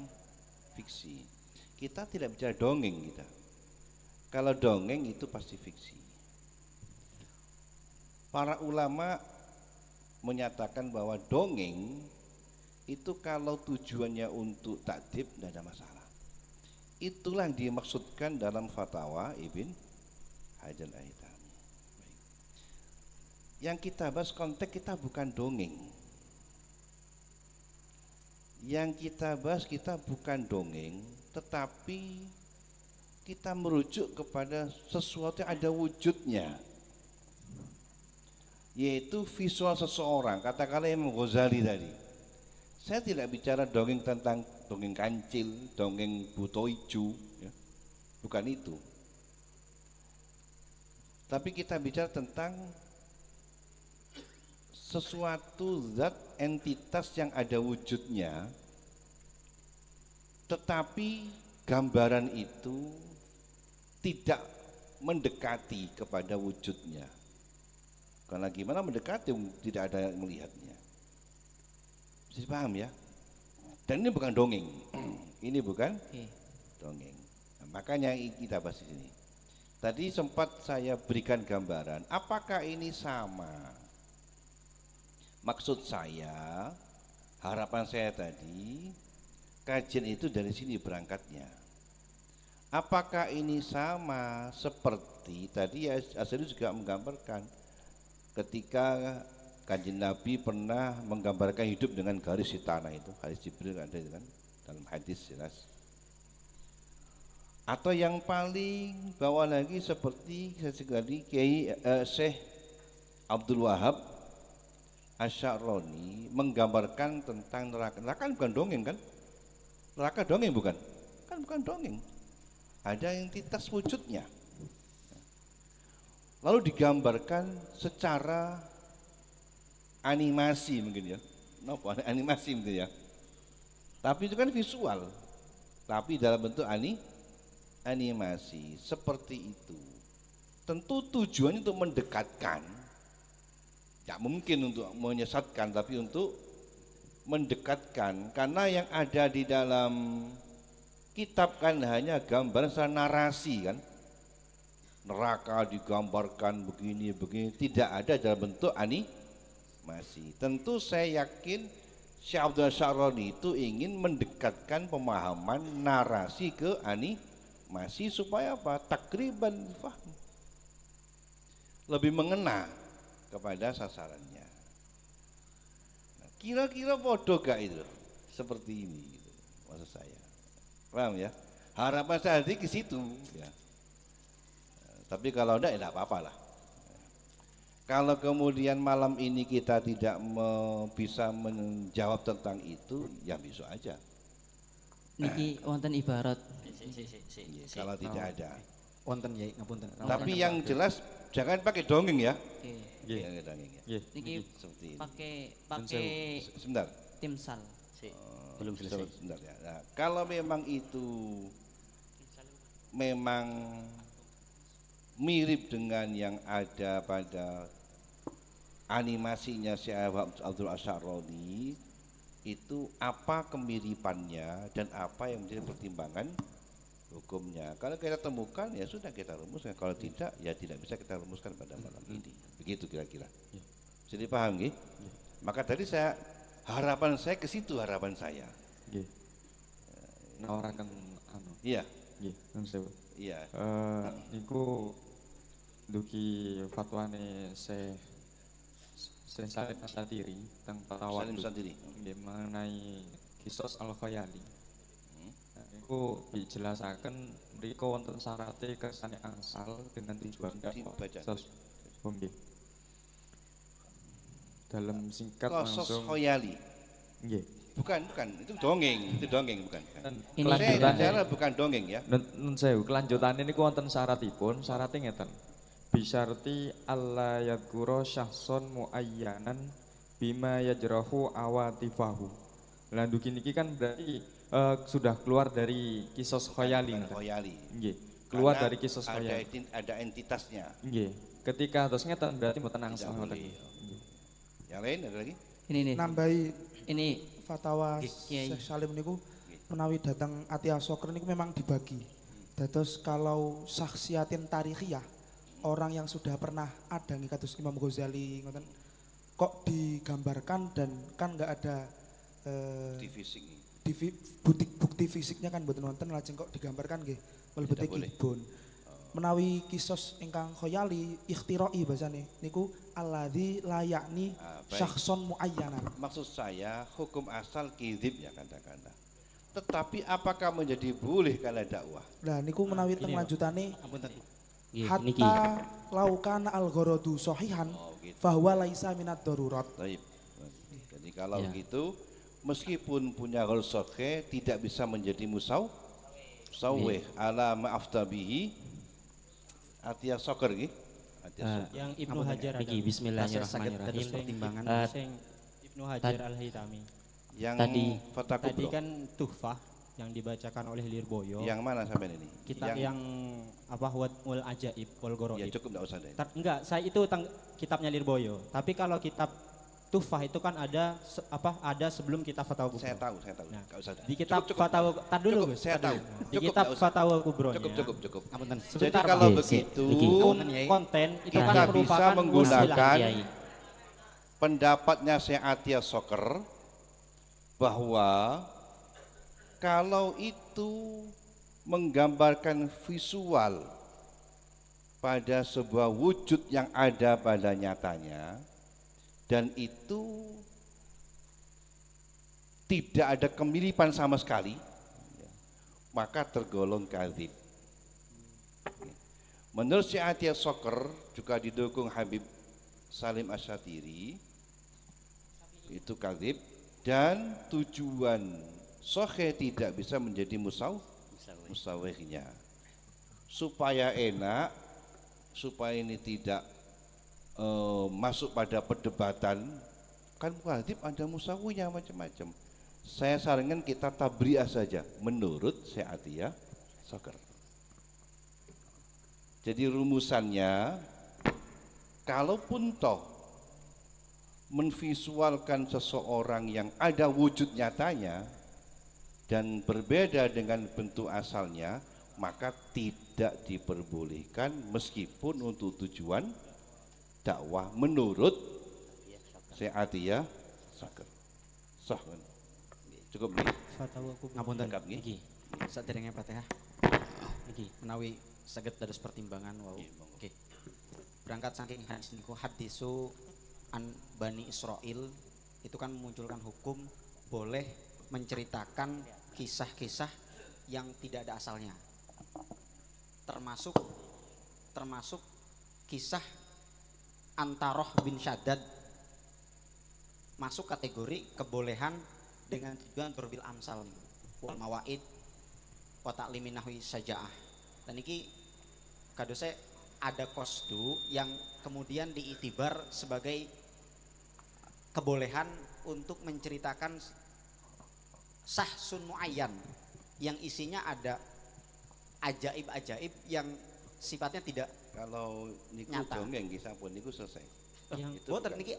[SPEAKER 3] fiksi. Kita tidak bicara dongeng kita. Kalau dongeng itu pasti fiksi. Para ulama menyatakan bahwa dongeng itu kalau tujuannya untuk takdib tidak ada masalah. Itulah yang dimaksudkan dalam fatwa Ibn Hajar Al-Haytami. Yang kita bahas konteks kita bukan dongeng. Yang kita bahas kita bukan dongeng, tetapi kita merujuk kepada sesuatu yang ada wujudnya, yaitu visual seseorang. Katakanlah Imam Ghazali tadi. Saya tidak bicara dongeng tentang dongeng kancil, dongeng buto ijo, ya. Bukan itu. Tapi kita bicara tentang sesuatu zat entitas yang ada wujudnya, tetapi gambaran itu tidak mendekati kepada wujudnya. Karena gimana mendekati tidak ada yang melihatnya. Bisa paham ya? Dan ini bukan dongeng. Ini bukan dongeng. Nah, makanya kita bahas di sini. Tadi sempat saya berikan gambaran, apakah ini sama? Maksud saya, harapan saya tadi, kajian itu dari sini berangkatnya. Apakah ini sama seperti tadi Asyari juga menggambarkan ketika Kanjeng Nabi pernah menggambarkan hidup dengan garis di tanah itu, garis Jibril ada itu kan dalam hadis jelas. Atau yang paling bawah lagi seperti sekali Kiai Syekh Abdul Wahab Asy'aroni menggambarkan tentang neraka. Neraka kan bukan dongeng kan? Neraka dongeng bukan? Kan bukan dongeng. Ada entitas wujudnya. Lalu digambarkan secara animasi mungkin ya. Napa animasi mungkin ya. Tapi itu kan visual. Tapi dalam bentuk animasi seperti itu. Tentu tujuannya untuk mendekatkan. Tidak mungkin untuk menyesatkan, tapi untuk mendekatkan. Karena yang ada di dalam kitab kan hanya gambaran secara narasi kan. Neraka digambarkan begini-begini, tidak ada dalam bentuk animasi. Tentu saya yakin Syekh Abdul Asy'aroni itu ingin mendekatkan pemahaman narasi ke animasi supaya apa? Takriban faham. Lebih mengena kepada sasarannya. Nah, kira-kira bodoh gak itu? Seperti ini gitu, maksud saya. Paham ya? Harapan saya tadi ke situ ya. Tapi kalau enggak ya enggak apa-apa lah. Kalau kemudian malam ini kita tidak bisa menjawab tentang itu, ya besok aja.
[SPEAKER 11] Niki wonten ibarat.
[SPEAKER 3] Kalau tidak ada.
[SPEAKER 13] Wonten ya, ngapunten.
[SPEAKER 3] Tapi yang jelas jangan pakai dongeng ya.
[SPEAKER 11] Oke.
[SPEAKER 3] Jangan dongeng ya.
[SPEAKER 11] Niki
[SPEAKER 3] seperti ini.
[SPEAKER 11] pakai
[SPEAKER 3] sebentar.
[SPEAKER 11] timsal.
[SPEAKER 4] Belum selesai.
[SPEAKER 3] Sebentar ya. Nah, kalau memang itu memang mirip dengan yang ada pada animasinya Syekh Abdul Asy'aroni, itu apa kemiripannya dan apa yang menjadi pertimbangan hukumnya. Kalau kita temukan ya sudah kita rumuskan, kalau tidak ya tidak bisa kita rumuskan pada malam ini. Begitu kira-kira. Jadi paham nggih? Maka tadi harapan saya ke situ, harapan saya.
[SPEAKER 8] Nggih. Nawaraken anu.
[SPEAKER 3] Iya.
[SPEAKER 8] Nggih, nun sewu.
[SPEAKER 3] Iya.
[SPEAKER 8] Niku duki fatwane Syekh Salim Asatiri tentang Fatwa mengenai kisos al-khayali. Nah, niku dijelasaken mriku wonten syarate kersane angsal dengan tujuan nggih. Dalam singkat langsung
[SPEAKER 3] khayali.
[SPEAKER 8] Nggih.
[SPEAKER 3] Bukan, itu dongeng, bukan.
[SPEAKER 8] Ini kelanjutannya
[SPEAKER 3] bukan dongeng ya.
[SPEAKER 8] Nun sewu, kelanjutannya niku wonten syaratipun, syaratnya ngeten. Bisyarti alla yadhkura syahson muayyanan bima yajrahu awatifahu. Lah dugi niki kan berarti sudah keluar dari kisos khayali. Nggih. Keluar dari kisos khayali.
[SPEAKER 3] Ada entitasnya.
[SPEAKER 8] Nggih. Ketika terus ngeten berarti mboten angsal ngoten.
[SPEAKER 3] Yang lain ada lagi?
[SPEAKER 11] Ini
[SPEAKER 2] nambahi
[SPEAKER 11] ini
[SPEAKER 2] fatwa Syekh Salim niku menawi datang Ati Asy'aroni niku memang dibagi. Dados kalau saksiatin tarikhiyah, orang yang sudah pernah ada nih kados Imam Ghazali ngoten kok digambarkan dan kan nggak ada bukti fisiknya kan mboten wonten, lajeng kok digambarkan nggih mlebete kibun. Menawi kisos ingkang khayali ikhtiroi bahasane niku alladzi la yakni syakhson muayyanan.
[SPEAKER 3] Maksud saya hukum asal kidzib ya kata-kata. Tetapi apakah menjadi boleh kalau dakwah?
[SPEAKER 2] Nah niku menawi teng lanjutane
[SPEAKER 4] niki.
[SPEAKER 2] hatta laukana al-gharadu sahihan bahwa laisa minat darurat.
[SPEAKER 3] Baik. Jadi kalau gitu meskipun punya gharad sahih tidak bisa menjadi musawwih ala ma'aftabihi Atiyah Sokor nggih.
[SPEAKER 14] Yang Ibnu Hajar
[SPEAKER 4] niki bismillahirrahmanirrahim.
[SPEAKER 14] Pertimbangan sing Ibnu Hajar Al-Haytami.
[SPEAKER 3] Yang
[SPEAKER 14] tadi kan Tuhfah yang dibacakan oleh Lirboyo.
[SPEAKER 3] Yang mana sampai ini?
[SPEAKER 14] Kitab yang apa Wad'ul Ajaib wal Gharaib.
[SPEAKER 3] Ya cukup enggak usah deh.
[SPEAKER 14] Enggak, saya itu kitabnya Lirboyo. Tapi kalau kitab Tuhfah itu kan ada ada sebelum kitab Fatwa Kubro.
[SPEAKER 3] Saya tahu.
[SPEAKER 14] Nah,
[SPEAKER 3] Nggak usah.
[SPEAKER 14] di kitab
[SPEAKER 3] Cukup.
[SPEAKER 14] Fatwa tar dulu
[SPEAKER 3] Cukup,
[SPEAKER 14] Gus.
[SPEAKER 3] saya
[SPEAKER 14] tar
[SPEAKER 3] tahu.
[SPEAKER 14] dulu. Di
[SPEAKER 3] Cukup,
[SPEAKER 14] kitab
[SPEAKER 3] nggak usah.
[SPEAKER 14] Fatwa Kubronya.
[SPEAKER 3] Cukup.
[SPEAKER 14] Sebentar,
[SPEAKER 3] Jadi kalau
[SPEAKER 14] Pak.
[SPEAKER 3] begitu
[SPEAKER 14] konten itu
[SPEAKER 3] kita
[SPEAKER 14] kan
[SPEAKER 3] bisa
[SPEAKER 14] merupakan
[SPEAKER 3] menggunakan
[SPEAKER 14] Kiai.
[SPEAKER 3] pendapatnya Syekh Atiyah Soker bahwa kalau itu menggambarkan visual pada sebuah wujud yang ada pada nyatanya dan itu tidak ada kemiripan sama sekali, maka tergolong kadzib. Menurut Syekh Atiyah Soker juga didukung Habib Salim Asyatiri, itu kadzib dan tujuan sahih tidak bisa menjadi musawwihnya. Supaya enak, supaya ini tidak masuk pada perdebatan, kan kadzib ada musawwihnya macam-macam. Saya sarankan kita tabri'ah saja menurut Syekh Atiyah Soker. Jadi rumusannya, kalaupun toh menvisualkan seseorang yang ada wujud nyatanya dan berbeda dengan bentuk asalnya, maka tidak diperbolehkan meskipun untuk tujuan dakwah menurut Syekh Atiyah Soker. Sah kan? Cukup nih.
[SPEAKER 14] Fatwa Kubro.
[SPEAKER 13] Ngapunten
[SPEAKER 3] Lengkap nggih.
[SPEAKER 13] niki. Saderenge Fatihah. Niki menawi saged dados pertimbangan wau. Oke. Berangkat saking hadis niku hadisu an Bani Israil itu kan memunculkan hukum boleh menceritakan kisah-kisah yang tidak ada asalnya. Termasuk kisah Antaroh bin Shaddad masuk kategori kebolehan dengan tujuan berbil amsal wal mawaid wa ta'limin nahwi sajaah. Dan ini kadose ada kosdu yang kemudian diitibar sebagai kebolehan untuk menceritakan sahsun muayyan yang isinya ada ajaib-ajaib yang sifatnya tidak
[SPEAKER 3] kalau niku
[SPEAKER 13] nyata.
[SPEAKER 3] dongeng nggih sampun niku selesai.
[SPEAKER 14] Yang
[SPEAKER 13] Boten niki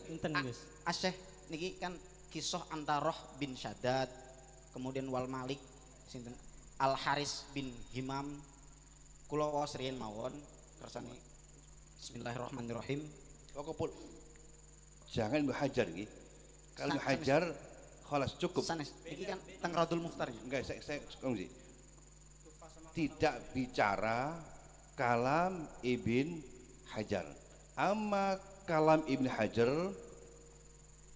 [SPEAKER 13] Asyeh niki kan kisah Antaroh bin Shaddad, kemudian Wal Malik sinten Al Haris bin Himam, kula waos riyen mawon kersane. Bismillahirrahmanirrahim.
[SPEAKER 3] Pokoknya jangan hajar nggih. Kalau hajar khalas cukup.
[SPEAKER 13] Sanes iki kan teng Radul Mukhtarnya.
[SPEAKER 3] Enggak, saya kongsi. Tidak bicara kalam Ibn Hajar. Amma kalam Ibn Hajar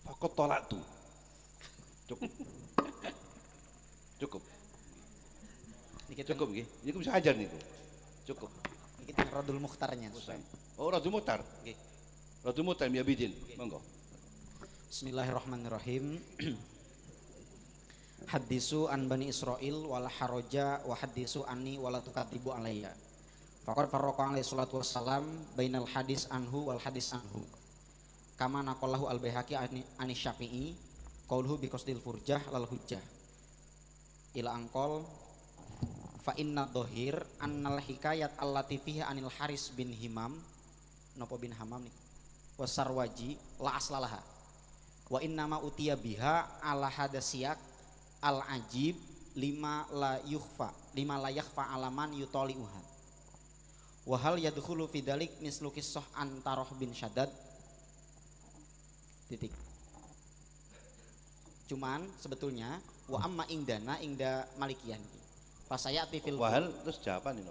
[SPEAKER 3] fakot tolak tuh. Cukup. Cukup. Cukup nggih. Ini bisa hajar niku. Cukup.
[SPEAKER 13] Iki teng Radul Mukhtarnya.
[SPEAKER 3] Oh, Radul Mukhtar.
[SPEAKER 13] Nggih.
[SPEAKER 3] Radul Mukhtar ya bidin. Monggo.
[SPEAKER 13] Bismillahirrahmanirrahim. Hadisu an Bani Israil wal haraja wa hadisu anni wala tukatibu alayya. Faqad farraqa alaihi salatu wassalam bainal hadis anhu wal hadis anhu. Kama naqalahu al-Baihaqi ani Syafi'i qauluhu bi qasdil furjah lal hujjah. Ila angkol fa inna dhahir annal hikayat allati fiha anil Haris bin Himam napa bin Hamam nih wasarwaji la aslalaha wa innama utiya biha ala hadasiyak al ajib lima la yakhfa alaman yutaliuha wa hal yadkhulu fi dzalik mislu qissah Antaroh bin Shaddad titik. Cuman sebetulnya wa amma ingdana ingda malikiyan fasayati fil
[SPEAKER 3] wahal terus jawaban ini.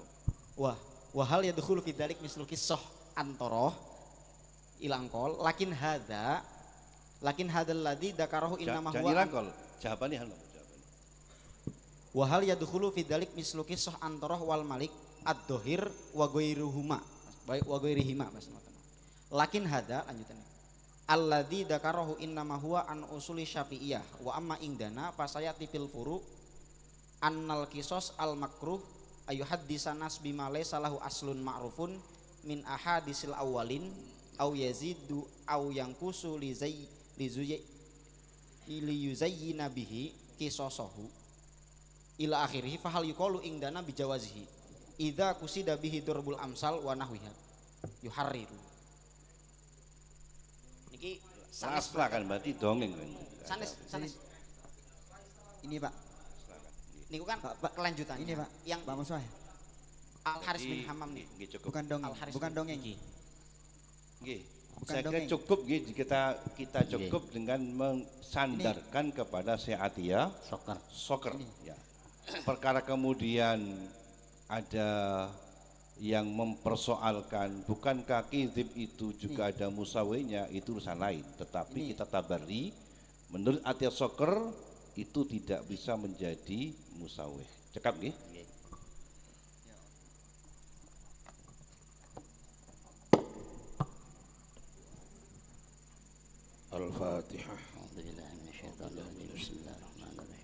[SPEAKER 13] Wahal yadkhulu fi dzalik mislu qissah Antaroh ilangkol lakin hadzal ladzi dzakarahu innama huwa
[SPEAKER 3] ilangkol jawabannya hal
[SPEAKER 13] wa hal yadkhulu fi dzalik mislu qissah Antaroh wal Malik ad-dhahir wa ghairuhuma wa ghairihima lakin hadza lanjutannya alladzi dzakarahu innama huwa an usuli syafi'iyah wa amma indana fasayati fil furu annal qisas al makruh ayuhaddisanas bima laysa lahu aslun ma'rufun min ahadisil awwalin au yazidu au yanqusu li yuzayyina bihi qisasahu ila akhirih fahal yuqalu indana bijawazihi idza kusida bihi durbul amsal wa nahwiha yuharriru. Niki
[SPEAKER 3] Rasla kan berarti dongeng kan.
[SPEAKER 13] Sanes. Ini Pak. Niku kan kelanjutan.
[SPEAKER 15] Ini Pak.
[SPEAKER 13] Yang
[SPEAKER 15] Pak Musoeh.
[SPEAKER 13] Al Haris bin Hammam nih.
[SPEAKER 15] Bukan dongeng. Bukan dongeng.
[SPEAKER 3] Nggih.
[SPEAKER 15] Bukan
[SPEAKER 3] Saya kira
[SPEAKER 15] dongeng.
[SPEAKER 3] cukup gitu kita cukup dengan mensandarkan kepada Syekh Atiyah Sokar. Ya. Perkara kemudian ada yang mempersoalkan bukankah kizib itu juga ada musawenya, itu urusan lain. Tetapi kita tabari menurut Atiyah Sokar itu tidak bisa menjadi musaweh. Cekap nggih?
[SPEAKER 5] Al-Fatihah.
[SPEAKER 4] Bismillahirrahmanirrahim.